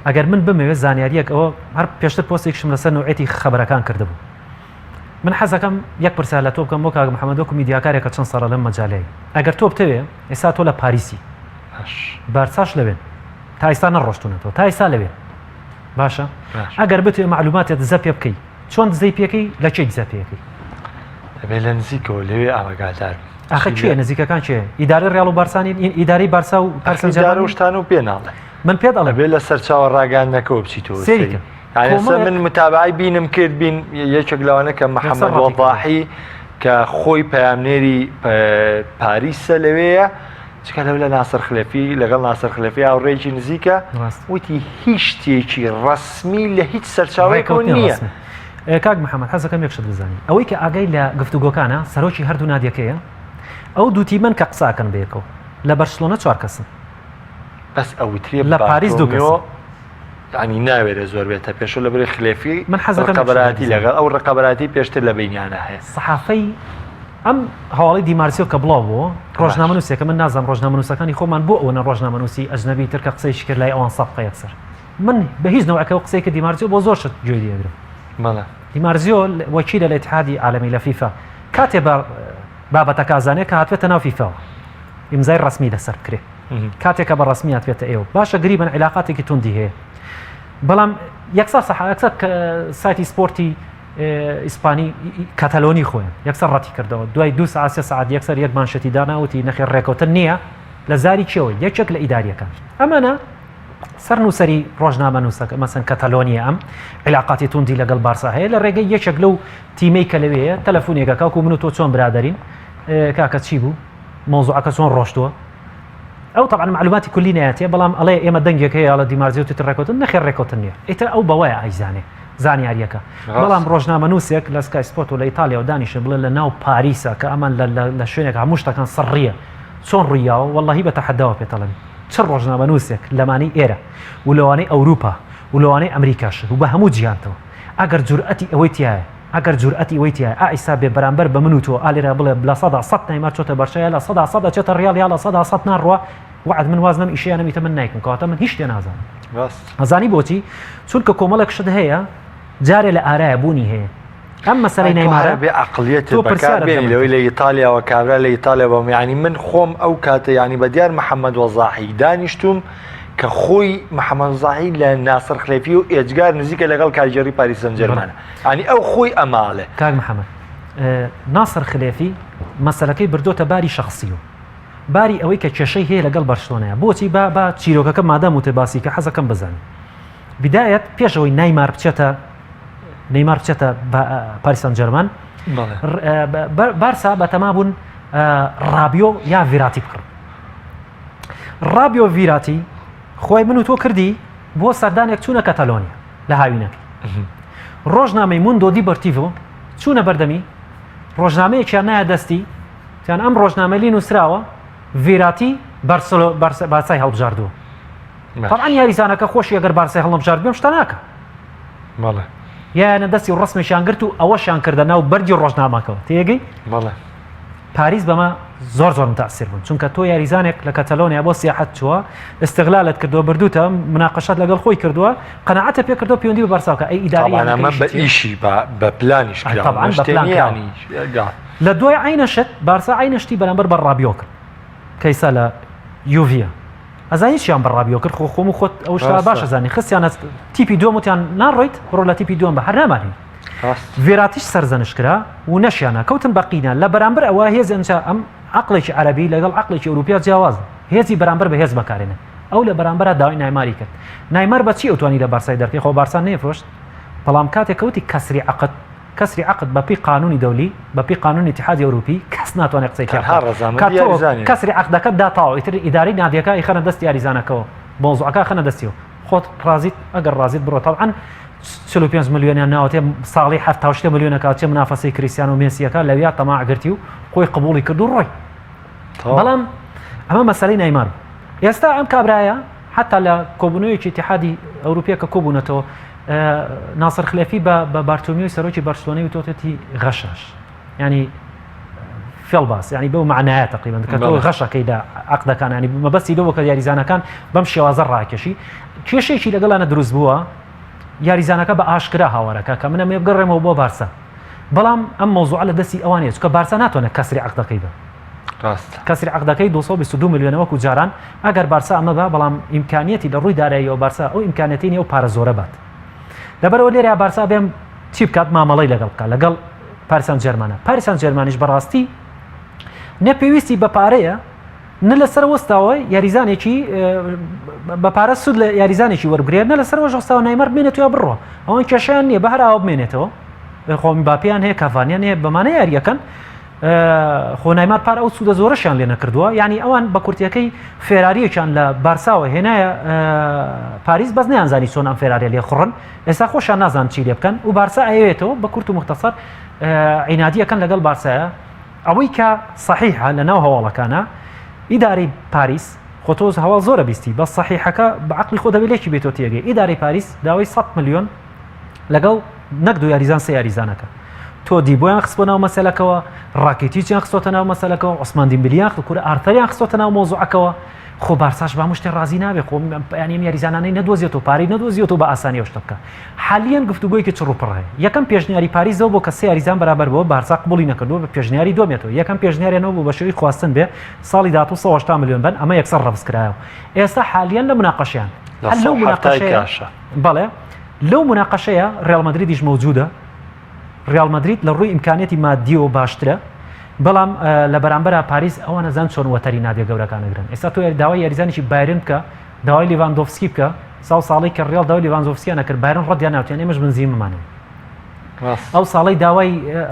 ئەگەر من بمەوێت زانیاریەک ئەوە هەر پێشتر پۆستێکشم لەسەر نوعێتی خەبەرەکان کردبوو من حەزەکەم یەک پرسیار لە تۆ بکەم بۆ کاک محەممەد وەکو میدیاکارێکە چەند ساڵە لەم مەجالەیە ئەگەر تۆ بتەوێ ئێستا تۆ لە پاریسی بارساش لەوێن تا ئێستا نەڕۆشتونەتەوە تا ئێستا لەوێن باشە ئەگەر بتوێ معلوماتێت دزە پێ بکەی چۆن دزەی پێکەی لە چێ دزە پێەکەی دەبێت لە نزیکەوە لەوێ ئاماگادار ئاخە چیە نزیکەکان چێ ئیدارەی ڕیاڵ و بارسانی ئیدارەی بارسا و پەرسەنجار و شتان و پێ ناڵێ من پێت ئەڵێ بێت لە سەرچاوە ڕاگەاندنەکەەوە بچیتەوە سێریکە من متابعی بینم کرد بین یەکێک لەوانە کە محەممەد وەڵاحی کە خۆی پەیامنێری پاریسە لەوەیە چکە لەو لە ناسەر خلەفی لەگەڵ ناسەر خلەفی هاوڕێکی نزیکە وتی هیچ شتێکی ڕەسمی لە هیچ سەرچاوەیەکەوە نییە. کاک محەممەد حەزەکەم یەکشت بزانین ئەوەی کە ئاگای لە گفتوگۆکانە سەرۆکی هەردوو نادیەکەیە ئەو دووتی من کە قساکەن بێکەوە لە بەرشلۆنە 4 کەسن بەس ئەوترێ لە پاریس دوو کەس ینی ناوێرە زۆر بێتە پێشۆ لە بەرەی خلێفی من حەزەکەم ڕقەبەراتی لەگەڵ ئەو ڕقەبەراتی پێشتر لە بینیانە هەیە سەحافەی ئەم هەواڵی دیمارسیۆ کە بڵاو بووە ڕۆژنامەنووسێکە من نازانم ڕۆژنامەنووسەکانی خۆمان بۆ ئەوە ڕۆژنامەنووسی ئەجنەبی ترکە قسەی کرد لای ئەوان سەبقە یەکسەر من بە هیچ نەوەکە قسەی کە دیمارسیۆ بۆ زۆر شت گوێ دیێگرم دیمارزیۆ وەکیلە لە ئیتحادی عالەمی لە فیفا کاتێ بابەتەکە ئازانێت کە هاتوێتە ناو فیفاوە ئیمزای ڕسمی لەسەر بکرێ کاتێکە بە ڕسمی هاتوێتە ئێوە باشە گریبن علاقاتێکی توندی هەیە بەڵام یەکسەر سایتی سپۆرتی ئیسپانی کاتەلۆنی خۆیان یەکسەر ڕەتی کردەوە دوای 2 ساعت 3 ساعت یەکسەر یەک مانشەتی داناوتی نەخێر ڕێکەوتن نییە لە زاری چێەوە یەکێک لە ئیداریەکان ئەمانە سەر نووسری ڕۆژنامە نووسەکە مەسەن کەتەلۆنیە ئەم علاقاتی توندی لەگەڵ بارسا هەیە لە ڕێگەی یەکێک لەو تیمەی کە لەوەیە تەلەفۆنێکە کاکو من و تۆ چۆن برادەرین کاکە چی بوو مۆزوعەکە چۆن ڕۆشتووە ئەو طبعا معلوماتی کولی نایەتێ بەڵام ئەڵێ ئێمە دەنگێک هەیە لە دیمارزی و تر ڕێکوتن نەخێر ڕێکوتن نییە ئیتر ئەو بەوەیە ئایزانێ زانیاریەکە بەڵام ڕۆژنامە نووسێک لە سکای سپۆرت و لە ئیتالیا و دانیشە بڵێ لە ناو پاریسە کە ئەمان لە شوێنێک هەموو شتەکان سڕیە چۆن ڕوویاوە وەڵڵاهی بە تەحەداوە پێتەڵێن چ ڕۆژنامە نووسێک لەمانەی ئێرە و لەوانەی ئەوروپا و لەوانەی ئەمریکاش و بە هەموو جیهانتەوە ئەگەر جورئەتی ئەوەی تایە ئەگەر جورئەتی ئەوەی تایە ئایسا بێ بەرامبەر بە من و تۆ ئالێرا بڵێ لە 100 نەیمار چۆتە بەرشەیە لە 100 دەچێتە ڕیال یا لە 100 ناڕوە وعد من وازنم ئیشیانە میتە من نایکم کەواتە من هیچ شتێ نازانم ئەزانی بۆچی چونکە کۆمەڵێک شت هەیە جارێ لە ئارایە بوونی هەیە ئەم مەسەلەی نەیمارە بێ عقلیەت بەکاربێنی لەوەی لە ئیتالیاوە کابرا لە ئیتالیاوە یعنی من خۆم ئەو کاتە یعنی بە دیار محەممەد وەزاحی دانیشتوم کە خۆی محەممەد وەزاحی لە ناسر خلێفی و ئێجگار نزیکە لەگەڵ کاریگەری پاریس سەن ژەرمانە ینی ئەو خۆی ئەماڵێ کاک محەممەد ناسر خلێفی مەسەلەکەی بردۆتە باری شخصی و باری ئەوەی کە کێشەی هەیە لەگەڵ بەرشلۆنەیە بۆچی بە چیرۆکەکە مادەم وتێ باسی کە حەزەکەم بزانین بدایەت پێشەوەی نەیمار بچێتە پاریس سەن ژەرمان بارسا بەتەما بوون ڕابیۆ یا ڤیراتی بکڕ ڕابیۆ ڤیراتی خۆی من و تۆ کردی بۆ سەردانێک چوونە کەتەلۆنیا لە هاوینەکە ڕۆژنامەی موندۆ دیپۆرتیڤۆ چوونە بەردەمی ڕۆژنامەیەکیان نایە دەستی تیان ئەم ڕۆژنامەلی نووسراوە ڤیراتی بارسای هەڵبژاردووە طبعا یاریزانەکە خۆشی ئەگەر بارسای هەڵبژارد بێم شتە ناکە یانە دەستی و ڕسمێکیان گرت و ئەوەشیان کردە ناو بەرگی ڕۆژنامەکەەوە تێگەی پاریس بەمە زۆر متاثر بوون چونکە تۆ یاریزانێک لە کەتەلۆنیا بۆ سیاحەت چووە استغلالت کردووە بردووتە مناقەشات لەگەڵ خۆی کردووە قەنەعەتە پێ کردو پەیوەندی بە بارساکە ئەی ئیداریانە بە ئیشی بە پلانیش لە دوای عینەشت بارسا عینەشتی بەرامبەر بە ڕابیۆ کرد کەیسا لە یوڤە ئەزانی چیان بە ڕابیۆ کرد خۆم و خۆت ئەو شتا باشە زانی خستیانە تیپی دووەمتیان ناڕۆیت بڕۆ لە تیپی دووەم بە هەر نامانی ڤێراتیش سەرزەنش کرا و نەشیانە کەوتن بەقینە لە بەرامبەر ئەوە هێز ئەنجا ئەم عقلێکی عەرەبی لەگەڵ عقلێکی ئەوروپیا جیاوازە هێزی بەرامبەر بە هێز بەکارێنە ئەو لە بەرامبەرە داوای نایماری کرد نایمار بەچی ئەوتوانی لە بارسای دەرکەی خۆ بارسا نەیفرۆشت بەڵام کاتێک کەوتی کەسری عقد بەپی قانونی دەولی بەپی قانونی اتحادی ئەوروپی کەس ناتوانێت قسەی کەسری عقدەکە داتاوە ئیتر ئیداری نادیەکە خەنە دەستی یاریزانەکەەوە مۆزوعەکە خەنە دەستیەوە خۆت ڕازیت ئەگەر ڕازیت بڕۆ طبعاً 45 ملیۆنیان ناوەتێ ساڵی 7 ملیۆنەکە چێ منافەسەی کریستیانو و مێسیەکە لەویا تەماع گرتی و خۆی قبوڵی کرد و ڕۆی بەڵام ئەمە مەسەلەی نەیمار ئێستا ئەم کابرایە حتا لە کۆبوونەوەیەکی اتحادی ئەوروپیا کە کۆبوونەتەوە ناسر خلێفی بە بارتۆمیۆی سەرۆکی بەرسلۆنەی وتۆتێتی غەشاش ینی فێڵباس ینی بەو معنایە تقریبا کە تۆ غەشەکەیدا عەقدەکان ینی مەبەستی لەوە کە یاریزانەکان بەم شێوازە ڕاکێشی کێشەیەکی لەگەڵانە دروست بووە یاریزانەکە بە ئاشکرا هاوارەکە کە منە مێ بگەڕێمەوە بۆ بارسا بەڵام ئەم مۆزوعە لە دەستی ئەوانەیە چکە بارسا ناتوانێت کەسری عەقدەکەی بە کەسری عەقدەکەی 222 ملیۆنە وەکو جاران ئەگەر بارسا ئەمە بە بەڵام ئیمکانیەتی لە ڕووی داراییەوە بارسا ئەو ئیمکانەتی نیە و پارە زۆرە بات لەبەرەوە لێرە بارسا بێم چی بکات مامەڵەی لەگەڵ بکات لەگەڵ پاریس سەن ژەرمانە پاریس سەن ژەرمانیش بەڕاستی نەپێویستی بە پارەیە نە لەسەر وەستاوە یاریزانێکی بە پارە سود لە یاریزانێکی وەرگێت نە لەسەر وەژەستاوە نایمەر بمێنێت یا بڕۆ ئەوەن کێشیان نییە بە هەر ئاوە بمێنێتەوە خۆمی باپیان هەیە کافانیان هەیە بەمانە یاریەکەن خۆ نایمار پار ئەو سوودە زۆرەشیان لێ نەکردووە یعنی ئەوان بە کورتیەکەی فێراریەکیان لە بارساوە هێنایە پاریس بەس نەیانزانی چۆن ئەم فێراریە لێ خوڕن ئێستا خۆشیان نازان چی لێ بکەن و بارسا ئەوێتەوە بە کورت و مختصر عینادیەکەن لەگەڵ بارسایە ئەوەی کە صحیحە لە ناو هەواڵەکانە ئیداری پاریس خۆتۆز هەواڵ زۆرە بیستی بە صحیحەکە بە عەقلی خۆ دەبێت لێکی بێتۆ تێگەی ئیداری پاریس داوای 100 ملیۆن لەگەڵ نەقد و یاریزان سێ یاریزانەکە تۆ دیبۆیان خستبۆ ناو مەسەلەکەوە ڕاکێتیچیان خستۆتە ناو مەسەلەکەەوە عوسمان دیمبلیان کورە ئارتەریان خستۆتە ناو مۆزوعەکەەوە خۆ بارساش با شتێ ڕازی نابێ خۆ ینی یاریزانانەی نەدۆزیێتەوە پارەی نەدۆزیێتەوە بە ئاسانی شتە بکە حالیان گفتوگۆیکە چڕوپڕ هەیە یەکەم پێشنیاری پاریزەوە بۆ کە سێ یاریزان بەرابەر بەوە بارسا قبوڵی نەکردووە بە پێشنیاری دۆمێتەوە یەکەم پێشنیارێنەوە بۆ بە شێوەی خواستن بێ ساڵی داهاتوو 180 میلیۆن بن ئەمە یەکسەر ڕەفز کرایەوە ئێستا حالیان لە مناقەشیان لەو مناقەشەیە بەڵێ لەو مناقەشەیە ڕیال مەدریدیش مەوجودە ڕیال مەدرید لە ڕووی ئیمکانێتی مادیەوە باشترە بەڵام لە بەرامبەر پاریس ئەوە نەزان چۆن وەتەری نادیە گەورەکانەگرن ئێستا تۆ داوای یاریزانێکی بایرن بکە داوای لیڤاندۆفسکی بکە ساڵی کە ڕیال داوای لیڤاندۆفسکیان نەکرد بایرن ڕەتیان ناوتیان ئێمەش بنزیممانێ ئەو ساڵی داوای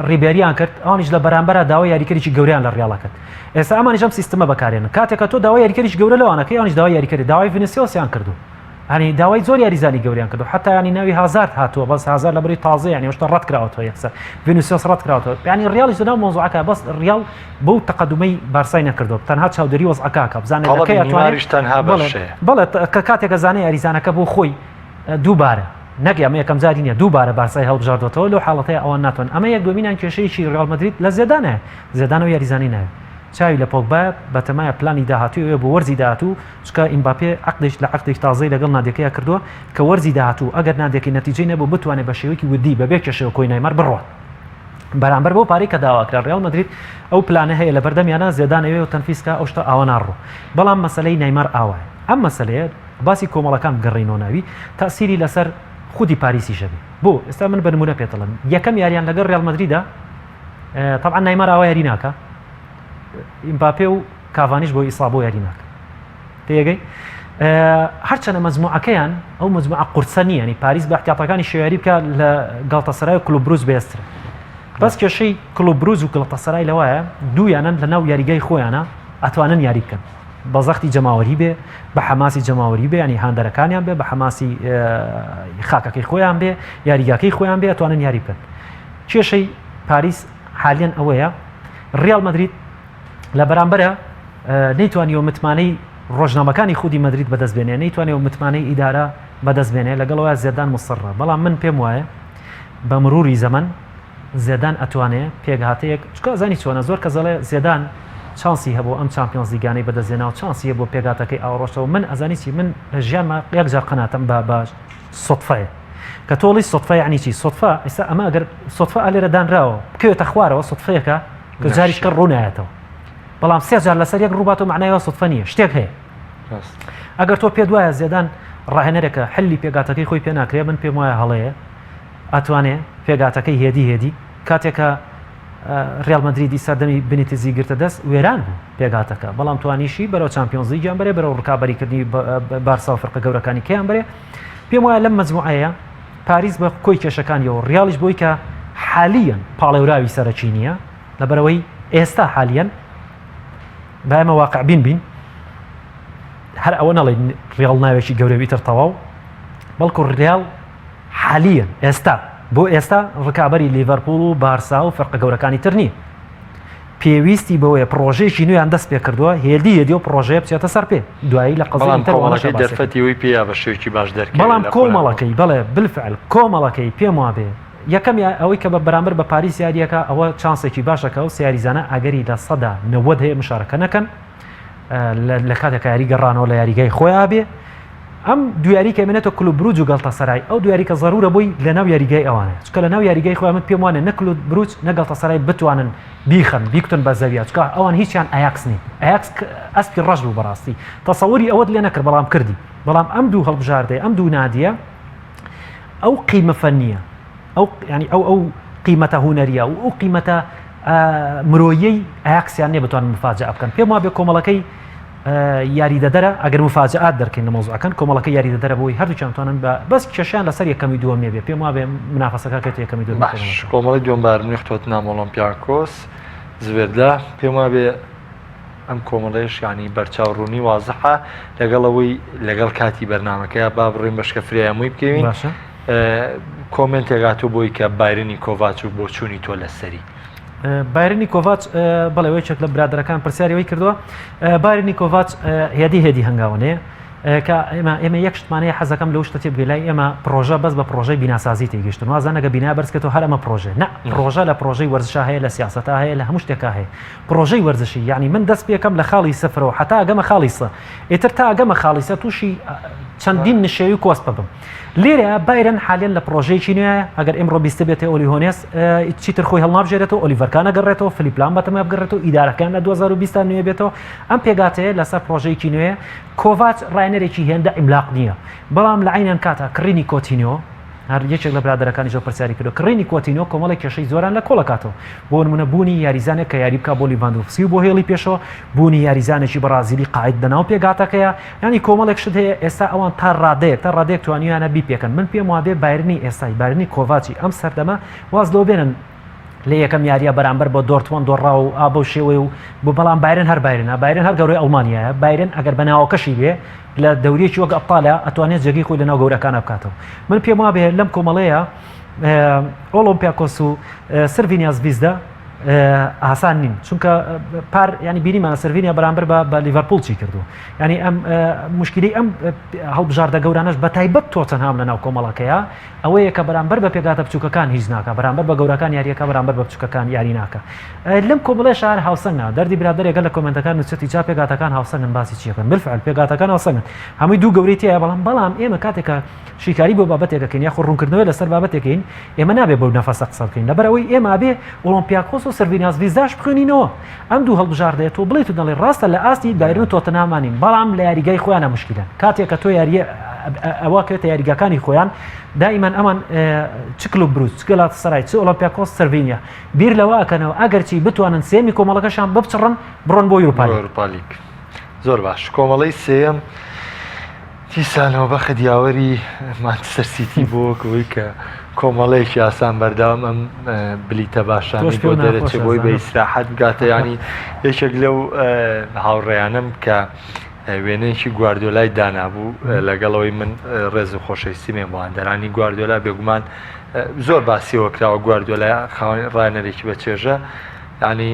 ڕیبێریان کرد ئەوانیش لە بەرامبەر داوای یاریکەریی گەوریان لە ڕیاڵە کرد ئێستا ئەمانیش ئەم سیستەمە بەکارێنن کاتێکە تۆ داوای یاریکەریش گەورە لەوانەکەی ئەوانیش داوای یاریکەری داوای ڤینیسیۆسیان کردو هەنی داوای زۆر یاریزانی گەوریان کردو حتا ینی ناوی هازارد هاتووە بەس هازار لە بەری تازە ینی شتە ڕەت کراوەتەوە یەکسەر ڤینیسیۆس ڕەت کراوەتەوە ینی ڕیاڵیش لەناو مۆزوعەکە بەس ڕیاڵ بەو تەقەدومەی بارسای نەکردووە تەنها چاودێری وەزعەکە بزانێت بەڵێ کە کاتێکە زانێ یاریزانەکە بۆ خۆی دووبارە نەک ئەمە یەکەم جاری نیە دووبارە بارسای هەڵبژاردوێتەوە لەو حاڵەتەیە ئەوان ناتوان ئەمە یەک دومینان کێشەیەکی ڕیال مەدرید لە زێدانە زێدانەوە یاریزانی نایە چاوی لە پۆگبا بەتەمایە پلانی داهاتووی بۆ وەرزی داهاتوو چکە ئیمباپێ عەقدێک لە عەقدێک تازەی لەگەڵ نادیەکەیە کردووە کە وەرزی داهاتوو ئەگەر نادیەکەی نەتیجەی نەبوو بتوانێت بە شێوەیەکی ودی بەبێ کێشەوە کۆی نەیمار بڕوات بەرامبەر بۆ پارەی کە داواکرا ڕیال مەدرید ئەو پلانە هەیە لە بەردەمیانە زێدانەوێ و تەنفیسکە ئەو شتە ئاوە ناڕۆ بەڵام مەسەلەی نەیمار ئاوایە ئەم مەسەلەیە باسی کۆمەڵەکان بگەڕینەوە ناوی تەسیری لەسەر خودی پاریسی شەبێ بۆ ئێستا من بە نمونە پێتەڵم یەکەم یاریان لەگەڵ ڕیال مەدریدە طبعا نەیمار ئاوا یاری ناکە ئیمباپێ و کاڤانیش بۆ ئیسا بۆ یاری ناکە تێگەی هەرچەنە مەجموعەکەیان ئەو مەجموعە قورسە نیە ینی پاریس بە احتیاطەکانی شێواری بکە لە گاڵتەسەرای و کلوب بروس بێسترە بەس کێشەی کلوب بروس و گاڵتەسەرای لەوایە دوویانن لە ناو یاریگای خۆیانە ئەتوانن یاری بکەن بە زەختی جەماوەری بێ بە حەماسی جەماوەری بێ ینی هاندەرەکانیان بێ بە حەماسی خاکەکەی خۆیان بێ یاریگاکەی خۆیان بێ ئەتوانن یاری بکەن کێشەی پاریس حالیان ئەوەیە ڕیال مەدرید لە بەرامبەرە نەیتوانیەوە متمانەی ڕۆژنامەکانی خودی مەدرید بەدەست بێنێ نەیتوانێەوە متمانەی ئیدارە بەدەست بێنێ لەگەڵەوە زێدان مصڕە بەڵام من پێم وایە بە مروری زەمن زێدان ئەتوانێت پێکهاتەیەک چکە زانی چۆنە زۆر کە زەڵێ زێدان چانسی هەبوو ئەم چامپیۆنز لیگانەی بەدەستێناوە چانسیە بۆ پێگاتەکەی ئاوڕۆشەوە من ئەزانیی من لە ژیانمە یەکجار قەناتم بە سوتفەیە کە تۆڵی سوتفە یعنی چی سوتفە ئێستا ئەمە ئەگەر سوتفە ئەلێرە دانراوە بکەوێتە خوارەوە سوتفەیەکە کە جاریشکە ڕوونایەتەوە بەڵام سێ جار لەسەر یەک ڕووبات و معنایەوە سوتفە نییە شتێک هەیە ئەگەر تۆ پێ دوایە زێدان ڕاهێنەرێکە حلی پێگاتەکەی خۆی پێ ناکرێ من پێم وایە هەڵەیە ئەتوانێت پێگاتەکەی هێدی کاتێکە ڕیال مەدریدی سەردەمی بنیتزی گرتە دەست وێران بوو پێگاتەکە بەڵام توانیشی بەرەو چامپیۆنز لیگیان بەرێ بەرەو ڕکابەریکردنی بارسا و فەرقە گەورەکانی کەیان بەرێ پێم وایە لەم مەجموعەیە پاریس بە کۆی کێشەکانیەوە ڕیالیش بۆی کە حالیان پاڵێوراوی سەرەکی نییە لەبەرەوەی ئێستا حالیان با ئێمە واقع بین هەر ئەوە نەڵێ ڕیاڵ ناوێکی گەورەوی تر تەواو بەڵکو ڕیاڵ حالیان ئێستا بۆ ئێستا ڕکابەری لیڤەرپوڵ و بارسا و فەرقە گەورەکانی تر نییە پێویستی بەوەیە پرۆژەیەکی نوێیان دەست پێ کردووە هێدی و پرۆژەیە بچێتە سەر پێ دوایی لە قەزەی دەرفەتیەوەی پێیا بە شێوکی باش دەرکێت بەڵام کۆمەڵەکەی بەڵێ بالفعل کۆمەڵەکەی پێم وابێ یەکەم ئەوەی کە بە بەرامبەر بە پاریس یاریەکە ئەوە چانسێکی باشەکە و سیاریزانە ئەگەری لە 90 هەیە مشارەکە نەکەن لە کاتێک یاری گەڕانەوە لە یاریگای خۆیان بێ ئەم دویاری کە منێتە کلوب بروج و گەڵتەسەرای ئەو دویاری کە ضرورە بووی لە ناو یاریگای ئەوانە چکە لە ناو یاریگای خۆیان من پێم وانێ نە کلوب بروج نە گەڵتەسەرای بتوانن بیکتن بە زەویە چکە ئەوان هیچیان ئایاکس نین ئایاکس ئەسپی ڕەش بوو بەڕاستی تەسەووری ئەوەت لێ نەکرد بەڵام کردی بەڵام ئەم دوو هەڵبژاردەیە ئەم دوو نادیە ئەو قیمە فەنیە ئەو قیمەتە هونەریە و ئەو قیمەتە مرۆیەی ئایاکسیان نێ بتوانن مفاجعە بکەن پێم وابێ کۆمەڵەکەی یاریدەدەرە ئەگەر مفاجعات دەرکەین لە مۆزوعەکان کۆمەڵەکە یاریدەدەرە بۆی هەردووچیان توانن بەس کێشیان لەسەر یەکەمی دووەم بێ پێم وابێ منافەسەکە کێت یەکەمی دووەم کۆمەڵی دووەم بارنی خۆتنام ئۆلۆمپیاکۆس زوێردا پێم وابێ ئەم کۆمەڵەیەش ینی بەرچاوڕوونی وازەحە لەگەڵەوەی لەگەڵ کاتی بەرنامەکەیە با بڕێن بەشکە فریامووی بکەوین کۆمنتێکاتوو بۆی کە بایرنی کۆڤاچ و بۆ چوونی تۆ لەسەری بایرنی کۆڤاچ بەڵێ چێک لە برادەکان پرسیاریەوەی کردووە بایرنی کۆڤاچ هێدی هەنگاوانەیە کە ئێمە یەک شتمانەیە حەزەکەم لەو شتە تێبگەی لای ئێمە پرۆژە بەس بە پرۆژەی بیناسازی تێگەشتن وازانەگە بینا بەرزکەوە هەر ئەمە پرۆژە نه پرۆژە لە پرۆژەی وەرزشا هەیە لە سیاسەتا هەیە لە هەموو شتێکا هەیە پرۆژەی وەرزشی یعنی من دەست پێکەم لە خاڵی سەفرەوە حتا ئەگەمە خاڵیسە ئێتر تا ئەگەمە خاڵیسە تووشی چەندین نشێوی کۆست ببم لێرە بایرن حالێن لە پرۆژەیەکی نوێیە ئەگەر ئەمڕۆ بیستە بێتێ ئۆلی هۆنێس چیتر خۆی هەڵنابژێرێتەوە ئۆلیڤەرکانە گەڕێتەوە فلیپلان بەتەمە بگەڕێتەوە ئیدارەکان لە 2020 نوێ بێتەوە ئەم پێگاتەیە لەسەر پرۆژەیەکی نوێ کۆڤاچ ڕایەنەرێکی هێندە ئیملاق نییە بەڵام لە عینەن کاتە کڕینی کۆتینیۆ هەر یەکێک لە برادەرەکانی زۆر پرسیاری کردو کڕینی کۆتینیۆ کۆمەڵی کێشەی زۆران لە کۆڵەکاتەوە بۆ نمونە بوونی یاریزانێک کە یاری بکە بۆ لیڤاندۆفسکی و بۆ هێڵی پێشەوە بوونی یاریزانێکی بەرازیلی قاید لەناو پێگاتەکەیە ینی کۆمەڵێک شت هەیە ئێستا ئەوان تا ڕادەیەک توانیانە بیپێکەن من پێم وابێ بایرنی ئێستای بارنی کۆڤاچی ئەم سەردەمە واز لەوە بێنن لە یەکەم یاریە بەرامبەر بۆ دۆرتمۆند دۆڕا و ئابە شێوەی و بۆ بەڵام بایرن هەر بایرن هەر گەورەی ئەڵمانیایە بایرن ئەگەر بەناوەکەشی بێ لە دەوریەکی وەک ئەپالە ئەتوانێت جێگەی خۆی لەناو گەورەکانە بکاتەوە من پێم وابێ لەم کۆمەڵەیە ئۆلۆمپیاکۆس و سرڤینیاس ڤیزدا ئاسان نین چونکە پار ینی بینیمانە سرڤینیا بەرامبەر بە لیڤەرپوڵ چی کردو ینی ئەم مشکلی ئەم هەڵبژاردە گەورانەش بە تایبەت تۆتەنهام لەناو کۆمەڵەکەیە ئەوەیە کە بەرامبەر بە پێگاتە بچووکەکان هیچ ناکە بەرامبەر بە گەورەکان یاریەکە بەرامبەر بە بچووکەکان یاری ناکە لەم کۆمەڵەی شار هاوسەنگە دەردی برادەرێکە لە کۆمنتەکان نووسێتی جا پێگاتەکان هاوسەنگن باسی چیەکەن بالفعل پێگاتەکان هاوسەنگن هەمووی دوو گەورەی تایە بەڵام ئێمە کاتێکە شیکاری بۆ بابەتێکەکەین یاخۆ ڕوونکردنەوەی لەسەر بابەتێکین ئێمە نابێ بەو نەفەسە قسە بکەین لەبەرەوەی ئێمە بێ ئۆلۆمپیاکۆس و سرڤینیاس ڤیزداش بخوێنینەوە ئەم دوو هەڵبژاردەیە تۆ بڵێ تو دەڵێ ڕاستە لە ئاستی بایرن و تۆتەنهامانین بەڵام لە یاریگای خۆیانە مشکلن کاتێک کە تۆ یاریە ئەوە کێتە یاریگەکانی خۆیان دائیمان ئەمان چ کلوب بروس چ گەلاتاسەرای چ ئۆلۆمپیاکۆس سرڤینیا بیر لەوە ئەکەنەوە ئەگەر چی بتوانن سێمی کۆمەڵەکەشان بچڕن بڕۆن بۆ ئەوروپا لیگ زۆر باش کۆمەڵەی سێم دیسانەوە بە خدیاوەری مانچستەر سیتی بۆ ئەوەی کە کۆمەڵەیەکی ئاسان بەردەوام ئەم بلیتە باشانی بۆ دەرەچێت بۆی بە ئیسراحەت بگاتە ینی یەکێک لەو هاوڕێیانم کە وێنەیەکی گواردیۆلای دانابوو لەگەڵەوەی من ڕێز و خۆشەویستی مێمەوان دەرانی گواردیۆلا بێگومان زۆر باسیەوە کراوە گواردیۆلا ڕایەنەرێکی بە چێژە ینی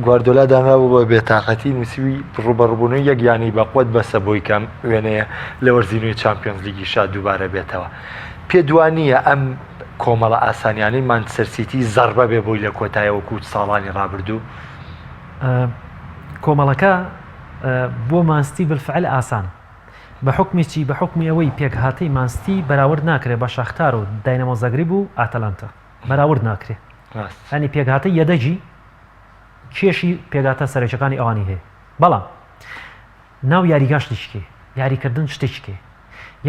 گواردیۆلا دانابوو بە بێتاقەتی نووسوی ڕوبەڕبوونەوەی یەک ینی بەقوت بەسە بۆی کەم وێنەیە لە وەرزینەوەی چامپیۆنز لیگی شا دووبارە بێتەوە پێدوانیە ئەم کۆمەڵە ئاسانیانەی مانچستەر سیتی زەربە بێ بۆی لە کۆتاییەوە کووت ساڵانی ڕابردوو کۆمەڵەکە بۆ مانستی بالفعل ئاسان بە حکمێکی بە حکمی ئەوەی پێکهاتەی مانستی بەراورد ناکرێت بە شاختار و داینەمۆ زەگریب و ئاتەلانتە بەراورد ناکرێت ینی پێکهاتەی یەدەجی کێشی پێگاتە سەرچەکانی ئەوانی هەیە بەڵام ناو یاریگاشتی شتێ یاریکردن شتێکێ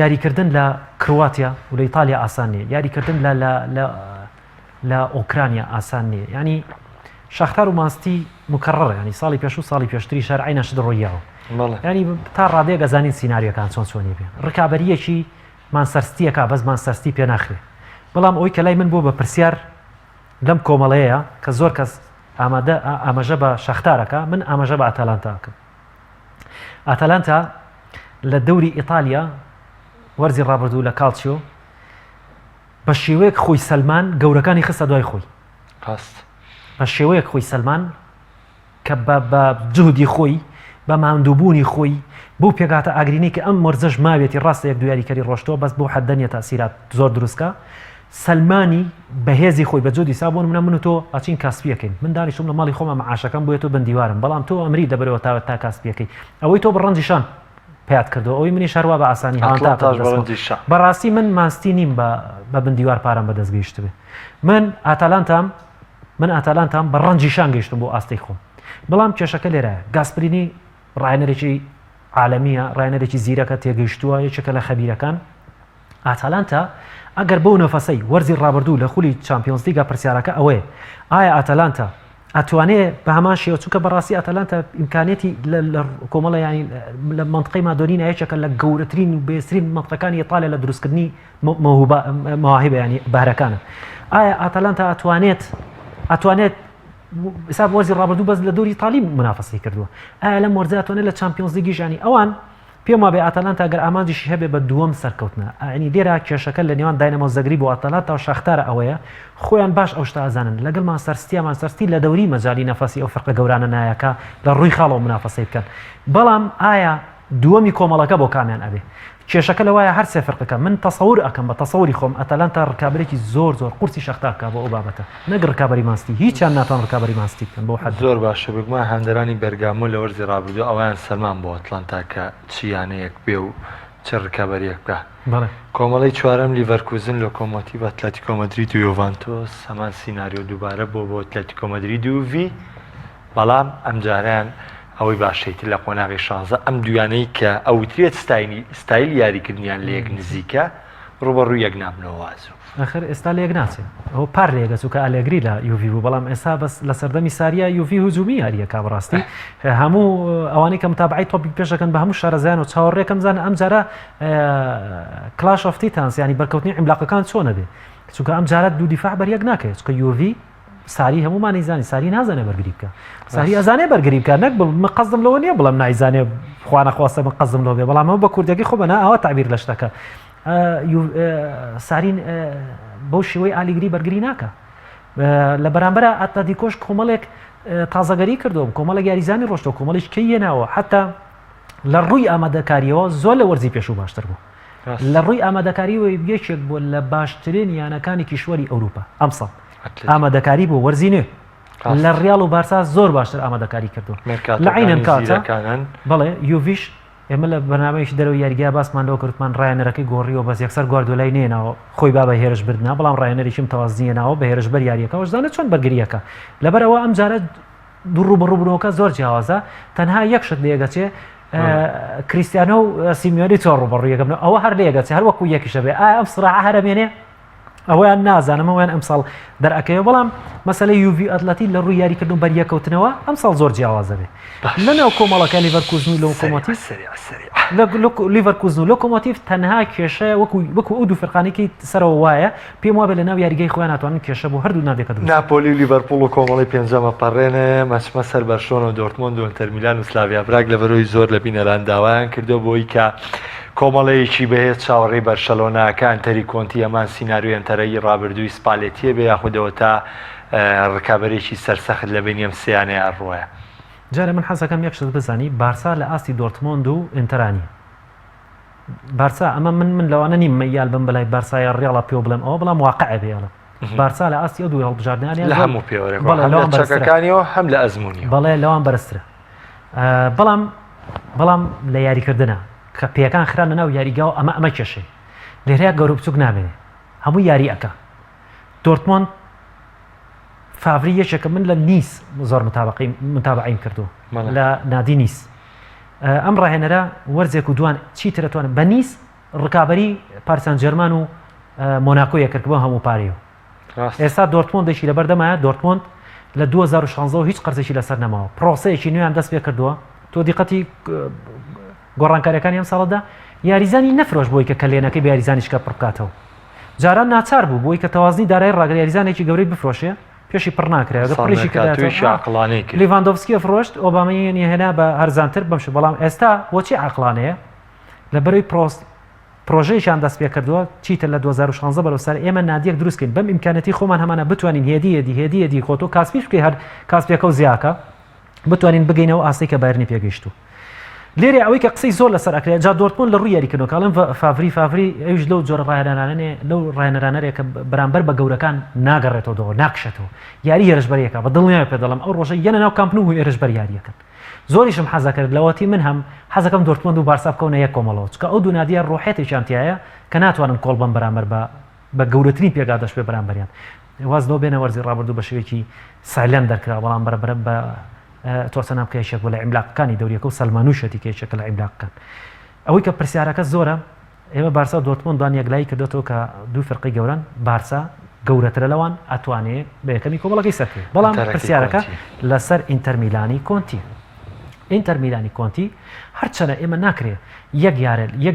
یاریکردن لە کرواتیا و لە ئیتالیا ئاسان نیە یاریکردن لە ئۆکرانیا ئاسان نییە ینی شاختار و ماستی مکڕڕ ینی ساڵی پێش و ساڵی پێشتری شار عینەش دڕۆیەوە ینی تا ڕادەیە گەزانین سیناریەکان چۆنی بێن ڕکابەریەکی مانسەرستیەکە بەس مانسەرستی پێ ناخرێ بەڵام ئەوی کە لای من بۆ بە پرسیار لەم کۆمەڵەیە کە زۆر کەس ئاماژە بە شاختارەکە من ئاماژە بە ئاتەلانتاکەم ئاتەلانتا لە دەوری ئیتالیا وەرزی ڕابردوو لە کالچیۆ بە شێوەیەک خۆی سەلمان گەورەکانی خستە دوای خۆی بە شێوەیەک خۆی سەلمان کە بە جهودی خۆی بە ماندووبوونی خۆی بۆ پێگاتە ئاگرینی کە ئەم مەرزەش ماوێتی ڕاستە یەک دو یاریکەری ڕۆشتەوە بەس بۆ حەدەنیە تاسیرات زۆر دروستکە سەلمانی بەهێزی خۆی بە جۆدی سابوون من تۆ ئاچین کاسپیەکەین من دانیشتم لە ماڵی خۆمە مەعاشەکەم بۆیە تۆ بەندیوارم بەڵام تۆ ئەمری دەبەرەوە تا کاسپیەکەی ئەوەی تۆ بڕەنجیشان پێات کردو ئەوەی منی شەروە بە ئاسانی بەڕاستی من ماستی نیم بە بندیوار پارەم بەدەستگەیشت بێ من ئاتالانتام بە ڕەنجیشان گەیشتم بۆ ئاستی خۆم بەڵام کێشەکە لێرە گاسپرینی ڕایەنەرێکی عالەمیە ڕایەنەرێکی زیرەکە تێگەیشتووە یەکێکە لە خەبیرەکان ئاتالانتا ئەگەر بەو نەفەسەی وەرزی ڕابردوو لە خولی چامپیۆنز لیگا پرسیارەکە ئەوەیە ئایا ئاتالانتا ئەتوانێت بە هەمان شێوە چونکە بەڕاستی ئاتالانتا ئیمکانێتی لە کۆمەڵە ینی لە منطقەی مادۆنینە یەکێکە لە گەورەترین و بێسترین منطقەکانی ئیتالیا لە دروستکردنی مەواهیبە ینی بەهرەکانە ئایا ئاتالانتا ئەتوانێت حساب وەرزی ڕابردوو بەس لە دەوری ئیتالی منافەسی کردووە ئایا لەم وەرزە ئەتوانێت لە چامپیۆنز لیگی ژانی ئەوان پێم وابێ ئاتالانتا ئەگەر ئامانجیشی هەبێ بە دووەم سەرکەوتنە ئەنی لێرە کێشەکە لە نێوان داینەمۆ زەگریب و ئاتالانتا و شاختارە ئەوەیە خۆیان باش ئەو شتە ئازانن لەگەڵ مانسەرستی لە دەوری مەجای نەفەسی ئەو فەرقە گەورانە نایەکە لە ڕووی خاڵەوە منافەسەی بکەن بەڵام ئایا دووەمی کۆمەڵەکە بۆ کامیان ئەبێ کێشەکە لەوایە هەر سێ فرقەکە من تەسەور ئەکەم بە تەسەوری خۆم ئەتەلانتا ڕکابەرێکی زۆر قورسی شەختاکە بۆ ئەو بابەتە نەک ڕکابەری ماستی هیچیان ناتوان ڕکابەری ماستی بکەن بۆ حەد زۆر باشە بگومان هەندێرانی بەرگامۆ لە وەرزی ڕابردوو ئەویان سەرمان بۆ ئەتلانتا کە چیانەیەک بێ و چ ڕکابەریەک بکە کۆمەڵی چوارەم لیڤەرکوزن لۆکۆمۆتیڤ ئەتلەتیکۆ مەدرید و یوڤانتۆس هەمان سیناریۆ دووبارە بۆ ئەتلەتیکۆ مەدرید و ڤی بەڵام ئەم جاریان ئەوەی باشیتر لە قۆناغی 16 ئەم دویانەی کە ئەوترێت ستایل یاریکردنیان لە یەک نزیکە ڕوبەڕووی یەک نابنەوە وازوو ئەخر ئێستا لێک ناچێت ئەو پار لێگە چووکە ئالێگری لە یوڤی بوو بەڵام ئێستا بەس لە سەردەمی ساریە یوڤی هجومی یاریەکە بەڕاستی هەموو ئەوانەی کە متابعی تۆپیک پێشەکەن بە هەموو شارەزایان و چاوەڕێکەم زانە ئەم جارە کلاش ئۆف تیتانس ینی بەرکەوتنی عیملاقەکان چۆنە بێ چونکە ئەم جارە دوو دیفاع بەریەک ناکەێت چونکە یوڤی ساری هەمومانی زانی ساری نازانێ بەرگری بکە ساری ئەزانێ بەرگری بکە نەک من قەزم لەوە نییە بڵم نایزانێ خوانەخواستە من قەزم لەوە بێ بەڵام ئەو بە کوردەکەی خۆ بەنا ئەوە تعبیر لە شتەکە سارین بەو شێوەی ئالیگری بەرگری ناکە لە بەرامبەرە ئەتلەتیکۆش کۆمەڵێک تازەگەری کردوم کۆمەڵێک یاریزانی ڕۆشتەوە کۆمەڵیش کەی هێناوە حتا لە ڕووی ئامادەکاریەوە زۆر لە وەرزی پێشوو باشتر بوو لە ڕووی ئامادەکاریەوەی یەکێک بۆ لە باشترین یانەکانی کیشوەری ئەوروپا ئەمساڵ ئامادەکاری بۆ وەرزی نوێ لە ڕیاڵ و بارسا زۆر باشتر ئامادەکاری کردو لە عینەن کاتە بەڵێ یوڤیش ئێمە لە بەنامەیەکی دەرەوە یاریگا باسمان لەوە کردمان ڕایەنەرەکەی گۆڕیەوە بەس یەکسەر گواردیۆلای نێناوە خۆی با بە هێرش بردنا بەڵام ڕایەنەرێکیم تەوازنیەناوە بە هێرشبەر یاریەکە وەشدانە چۆن بەرگریەکە لەبەرەوە ئەم جارە دوو ڕوبەڕووبوونەوەکە زۆر جیاوازە تەنها یەک شت لێگەچێ کریستیانۆ و سیمیۆنی چۆن ڕوبەڕوویەکەم ئەوە هەر لێگەچێ هەر وەکو یەکیشە بێ ئەم سڕاعە هەرەمێنێ ئەویان نازانم ئەویان ئەمساڵ دەرەکەوە بەڵام مەسەلەی یوڤی ئەتلەتی لە ڕووی یاریکردن بەریەکەوتنەوە ئەمساڵ زۆر جیاوازە بێ لەناو کۆمەڵەکە لیڤەرکوزن و لۆکۆمۆتیڤ لیڤەرکوزن و لۆکۆمۆتیڤ تەنها کێشە وەکو ئەو دوو فەرقانێکی سەرەوە وایە پێم وابێ لەناو یاریگەی خۆیان ناتوانن کێشە بۆ هەردوو نادێکە دروست ناپۆلی و لیڤەرپوڵ و کۆمەڵی پێنجەمە پەڕێنێ مەچمە سەر بەرشۆن و دۆرتمۆند و ئینتەر میلان و سلاڤیا پراگ لەبەرەوەی زۆر لە بینەران داوایان کردو بۆی کە کۆمەڵەیەکی بەهێز چاوەڕێی بەرشەلۆناکە ئەنتەری کۆنتی ئەمان سیناریۆی ئەنتەرەی ڕابردووی سپالێتیە بێ یاخودەوە تا ڕکابەرێکی سەرسەخت لە بینی ئەم سیانەیە ڕۆیە جارە من حەزەکەم یەک شت بزانی بارسا لە ئاستی دۆرتمۆند و ئینتەرانی بارسا ئەمە من لەوانە نیم مەیال بم بەلای بارسای ڕیاڵە پێ بڵێم ئەوە بەڵام واقعە بێڵە بارسا لە ئاستی ئەو دوو هەڵبژاردنیان لە هەموو پێوەرەکەەکانیەوە هەم لە ئەزمموی بەڵێ لەوان بەرزترە بەڵام لە یاریکردنە کە پێەکان خران لەناو یاریگاوە ئەمە کێشێ لێرەیە گەورە بچووک نامێنێ هەموو یاری ئەەکە دۆرتمۆند فاڤری یەکێکە من لە نیس زۆر متابعیم کردو لە نادی نیس ئەم ڕاهێنەرە وەرزێک و دوان چیترەتوانن بە نیس ڕکابەری پارسان جەرمان و مۆناکۆ یەکردبووە هەموو پارەیەوە ئێستا دۆرتمۆندێکی لەبەردەمایە دۆرتمۆند لە 2016 هیچ قەرزێکی لەسەر نەماوە پرۆسەیەکی نوێیان دەست پێ کردووە تۆ دیقەتی گۆڕانکاریەکانی ئەم ساڵەدا یاریزانی نەفرۆش بۆی کە کەلێنەکەی بە یاریزانیشکە پڕکاتەوە جاران ناچار بوو بۆی کە تەوازنی دارای ڕاگەر یاریزانێکی گەورەی بفرۆشێ پێشی پڕ ناکرێت پڕیشی کردێت لیڤاندۆڤسکی فرۆشت ئۆبامەیەنی هێنا بە هەرزانتر بەمش بەڵام ئێستا بۆچی عەقلانەیە لە بەروی پرۆژەیەشان دەست پێ کردووە چیتە لە 2016 بەرەو سەر ئێمە نادیەک دروستکەین بەم ئیمکانەتی خۆمان هەمانە بتوانین هێدی خۆتۆ کاسپیش بکەی هەر کاسپێکە و زیاکە بتوانین بگەینەوە ئاستی کە بایرنی پێگەیشتو لێرە ئەوەی کە قسەی زۆر لەسەر ئەکرێت جا دۆرتمۆند لە ڕووی یاریکردنەوە کاڵم فاڤری ئەوش لەو جۆرە لەو ڕاهێنەرانەیە کە بەرامبەر بە گەورەکان ناگەڕێتەوە دەوە ناکشێتەوە یاری هێرشبەریەکە بە دڵنیایە پێ دەڵم ئەو ڕۆژە یەنە ناو کامپ نو و هێرشبەر یاریەکەن زۆریشم حەزە کرد لەوەتی من هەم حەزەکەم دۆرتمۆند و بارسا بکەونە یەک کۆمەڵەوە چکە ئەو دوو نادیە ڕۆحێتێکیان تایە کە ناتوانن کۆڵ بەم بەرامبەر بە گەورەترین پێگادەش پێ بەرامبەریان وازنەوە بێنە وەرزی ڕابردوو بە شێوەیەکی سایلەن دەرکرا بەڵام بەرەبەر بە تۆسەنا بکەیشێک بۆ لە عیملاقەکانی دەوریەکە و سەلمانوشەتی کێشێکە لە عیملاقەکان ئەوەی کە پرسیارەکە زۆرە ئێمە بارسا و دۆرتمۆند دوان یەکلایی کردوێتەوە کە دوو فەرقی گەورن بارسا گەورەترە لەوان ئەتوانێت بە یەکەمی کۆمەڵەکەی سەرکرێت بەڵام پرسیارەکە لەسەر ئینتەر میلانی کۆنتی ئینتەر میلانی کۆنتی هەرچەنە ئێمە ناکرێت یەک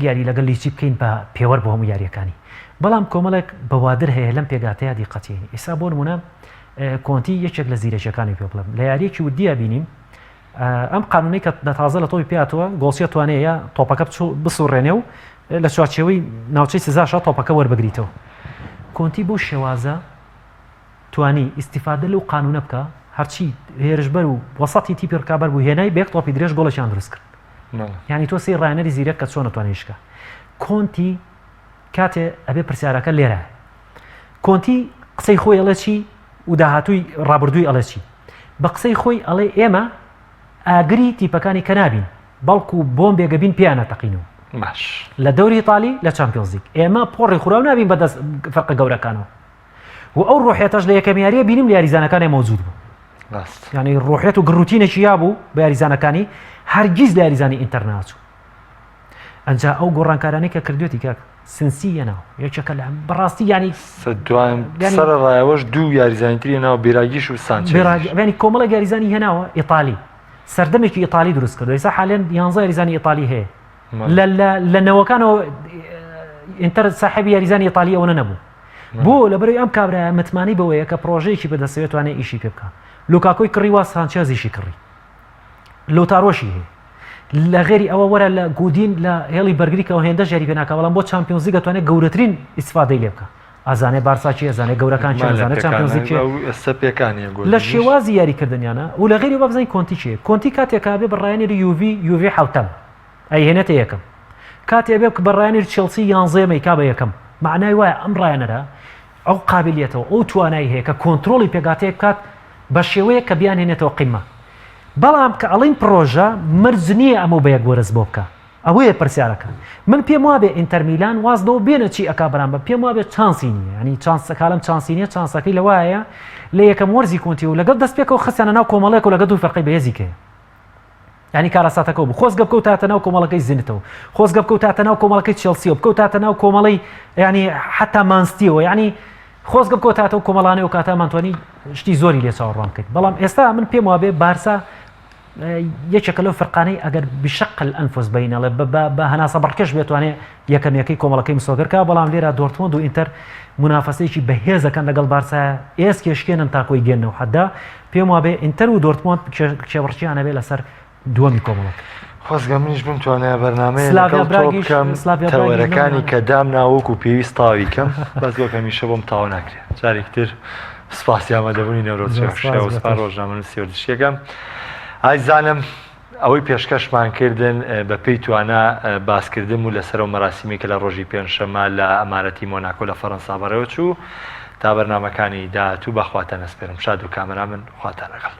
یاری لەگەڵ لیچی بکەین بە پێوەەر بۆ هەموو یاریەکانی بەڵام کۆمەڵێک بەوادر هەیە لەم پێگاتەیە دیقەتێنی ئێستا بۆ نمونە کۆنتی یەکێک لە زیرەکەەکانی پێ بڵم لە یاریەکی ودیە بینیم ئەم قانونی کە دەتازە لە تۆپی پێاتوە گۆڵسیە توانەیە تۆپەکە بسوڕێنێ و لە چوارچێوەی ناوچەی سزاشە تۆپەکە وەربگریتەوە کۆنتی بۆ شێوازە توانی ئیسیفادە لەو قانونە بکە هەرچی هێرشبەر و وەسەتی تیپی ڕکابەر بوو هێنای بێک تۆپی درێژ گۆڵەشیان دروست کرد یعنی تۆ سی ڕایەنەری زیرەک کە چۆن نتوانێت شکە کۆنتی کاتێ ئەبێ پرسیارەکە لێرە کۆنتی قسەی خۆی ئەڵێ چی و داهاتووی ڕابردووی ئەڵێ چی بە قسەی خۆی ئەڵێ ئێمە ئاگری تیپەکانی کە نابین بەڵکو بۆم بێگەبین پیان نەتەقینەوە لە دەوری ئیتالی لە چامپیۆنز لیگ ئێمە پۆڕی خوراو نابین بەدەست فەرقە گەورەکانەوە و ئەو ڕۆحێتەش لە یەکەم یاریە بینیم لە یاریزانەکانی مەوجود بوو ینی ڕۆحێت و گڕوتینێکی یا بوو بە یاریزانەکانی هەرگیز لە یاریزانی ئینتەر ناچوو ئەنجا ئەو گۆڕانکارانەی کە کردوێتی کاک سنسی هێناوە یەکێکە لە بەڕاستی ینی سەر ڕایەوەش دوو یاریزانیتری هێناوە بێراگیش و سانچێز ینی کۆمەڵە یاریزانی هێناوە ئیتالی سەردەمێکی ئیتالی دروست کردو ئێستا حالێن 11 یاریزانی ئیتالی هەیە لە نەوەکانەوە ئینتەر ساحێبی یاریزانی ئیتالی ئەوە نەبوو بۆ لەبەرەوەی ئەم کابرایە متمانی بەوەیە کە پرۆژەیەکی بەدەستەوێت توانێت ئیشی پێ بکە لوکاکۆی کڕی وا سانچێزیشی کڕی لۆتارۆشی هەیە لە غێری ئەوە وەرە لە گودین لە هێڵی بەرگریکەوە هێندە ژێری پێ ناکە بەڵام بۆ چامپیۆنز لیگ دەتوانێت گەورەترین ئیسفادەی لێ بکە ئازانێ بارسا چی ئەزانێ گەورەکان چی ئەزانێت چامپیۆنز لیگ لە شێوازی یاریکردنیانە و لە غێری بابزانین کۆنتی چیە کۆنتی کاتێکا بێ بەڕایەنێری یوڤی حوتەم ئەیهێنێتە یەکەم کاتێ بێ کە بەڕایەنێری چێلسی 11 مەیکا بە یەکەم معنای وایە ئەم ڕایەنەرە ئەو قابلیەتەوە ئەو توانایی هەیە کە کۆنتترۆلی پێگاتەیە بکات بە شێوەیە کە بیان هێنێتەوە قیمە بەڵام کە ئەڵین پرۆژە مرج نییە ئەمە بە یەک وەرز بۆ بکە ئەوەیە پرسیارەکە من پێم وابێ ئینتەر میلان وازدەوە بێنە چی ئەکا بەرامبەر پێم وابێت چانسی نییە ینی چانسەکالم چانسی نییە چانسەکەی لەوایە لە یەکەم وەرزی کۆنتی و لەگەڵ دەست پێکەوە خستیانە ناو کۆمەڵێک و لەگە دوو فەرقی بەهێزیکەیە ینی کارەساتەکە بوو خۆزگە بکەوتاتە ناو کۆمەڵەکەی زینتەوە خۆزگە بکەوتاتە ناو کۆمەڵەکەی چێلسیەوە بکەوتاتە ناو کۆمەڵی ینی حتا مانستیەوە ینی خۆزگە بکەوتاتە و کۆمەڵانەی و کاتامانتوانی شتی زۆری لێ چاوەڕوان بکەیت بەڵام ئێستا من پێم وابێ بارسا یەکێکە لەو فەرقانەی ئەگەر بشقل ئەنفوس بینەڵێ بە هەناسە بڕکەش بێتوانێت یەکەمەکەی کۆمەڵەکەی مسۆگەرکە بەڵام لێرە دۆرتمۆند و ئینتەر منافەسەیەکی بەهێزەکەن لەگەڵ بارسا ئێس کێشکێنن تاکۆی گێنەوە حەدا پێم وابێ ئینتەر و دۆرتمۆند کێوەڕچیانە بێ لەسەر دووەمی کۆمەڵەکە خۆزگە منیش بمتوانێت بەرنامەیە تەوەرەکانی کە دام ناوەک و پێویست تاوی کەم بەس گۆ کەمیشە بۆم تاوا ناکرێت جارێکتر سپاسی ئامادەبوونی نەورۆسپار ڕۆژنامەنووسی وەردەشیەکەم ئایزانم ئەوەی پێشکەشمان کردن بە پێی توانە باسکردن و لەسەر و مەراسیمێکە لە ڕۆژی پێنجشەممە لە ئەمارەتی مۆناکۆ لە فەڕەنسا بەڕێوە چوو تا بەرنامەکانی داهاتوو بەخواتە نەسپێرم شاد و کامەرا من خواتان لەگەڵ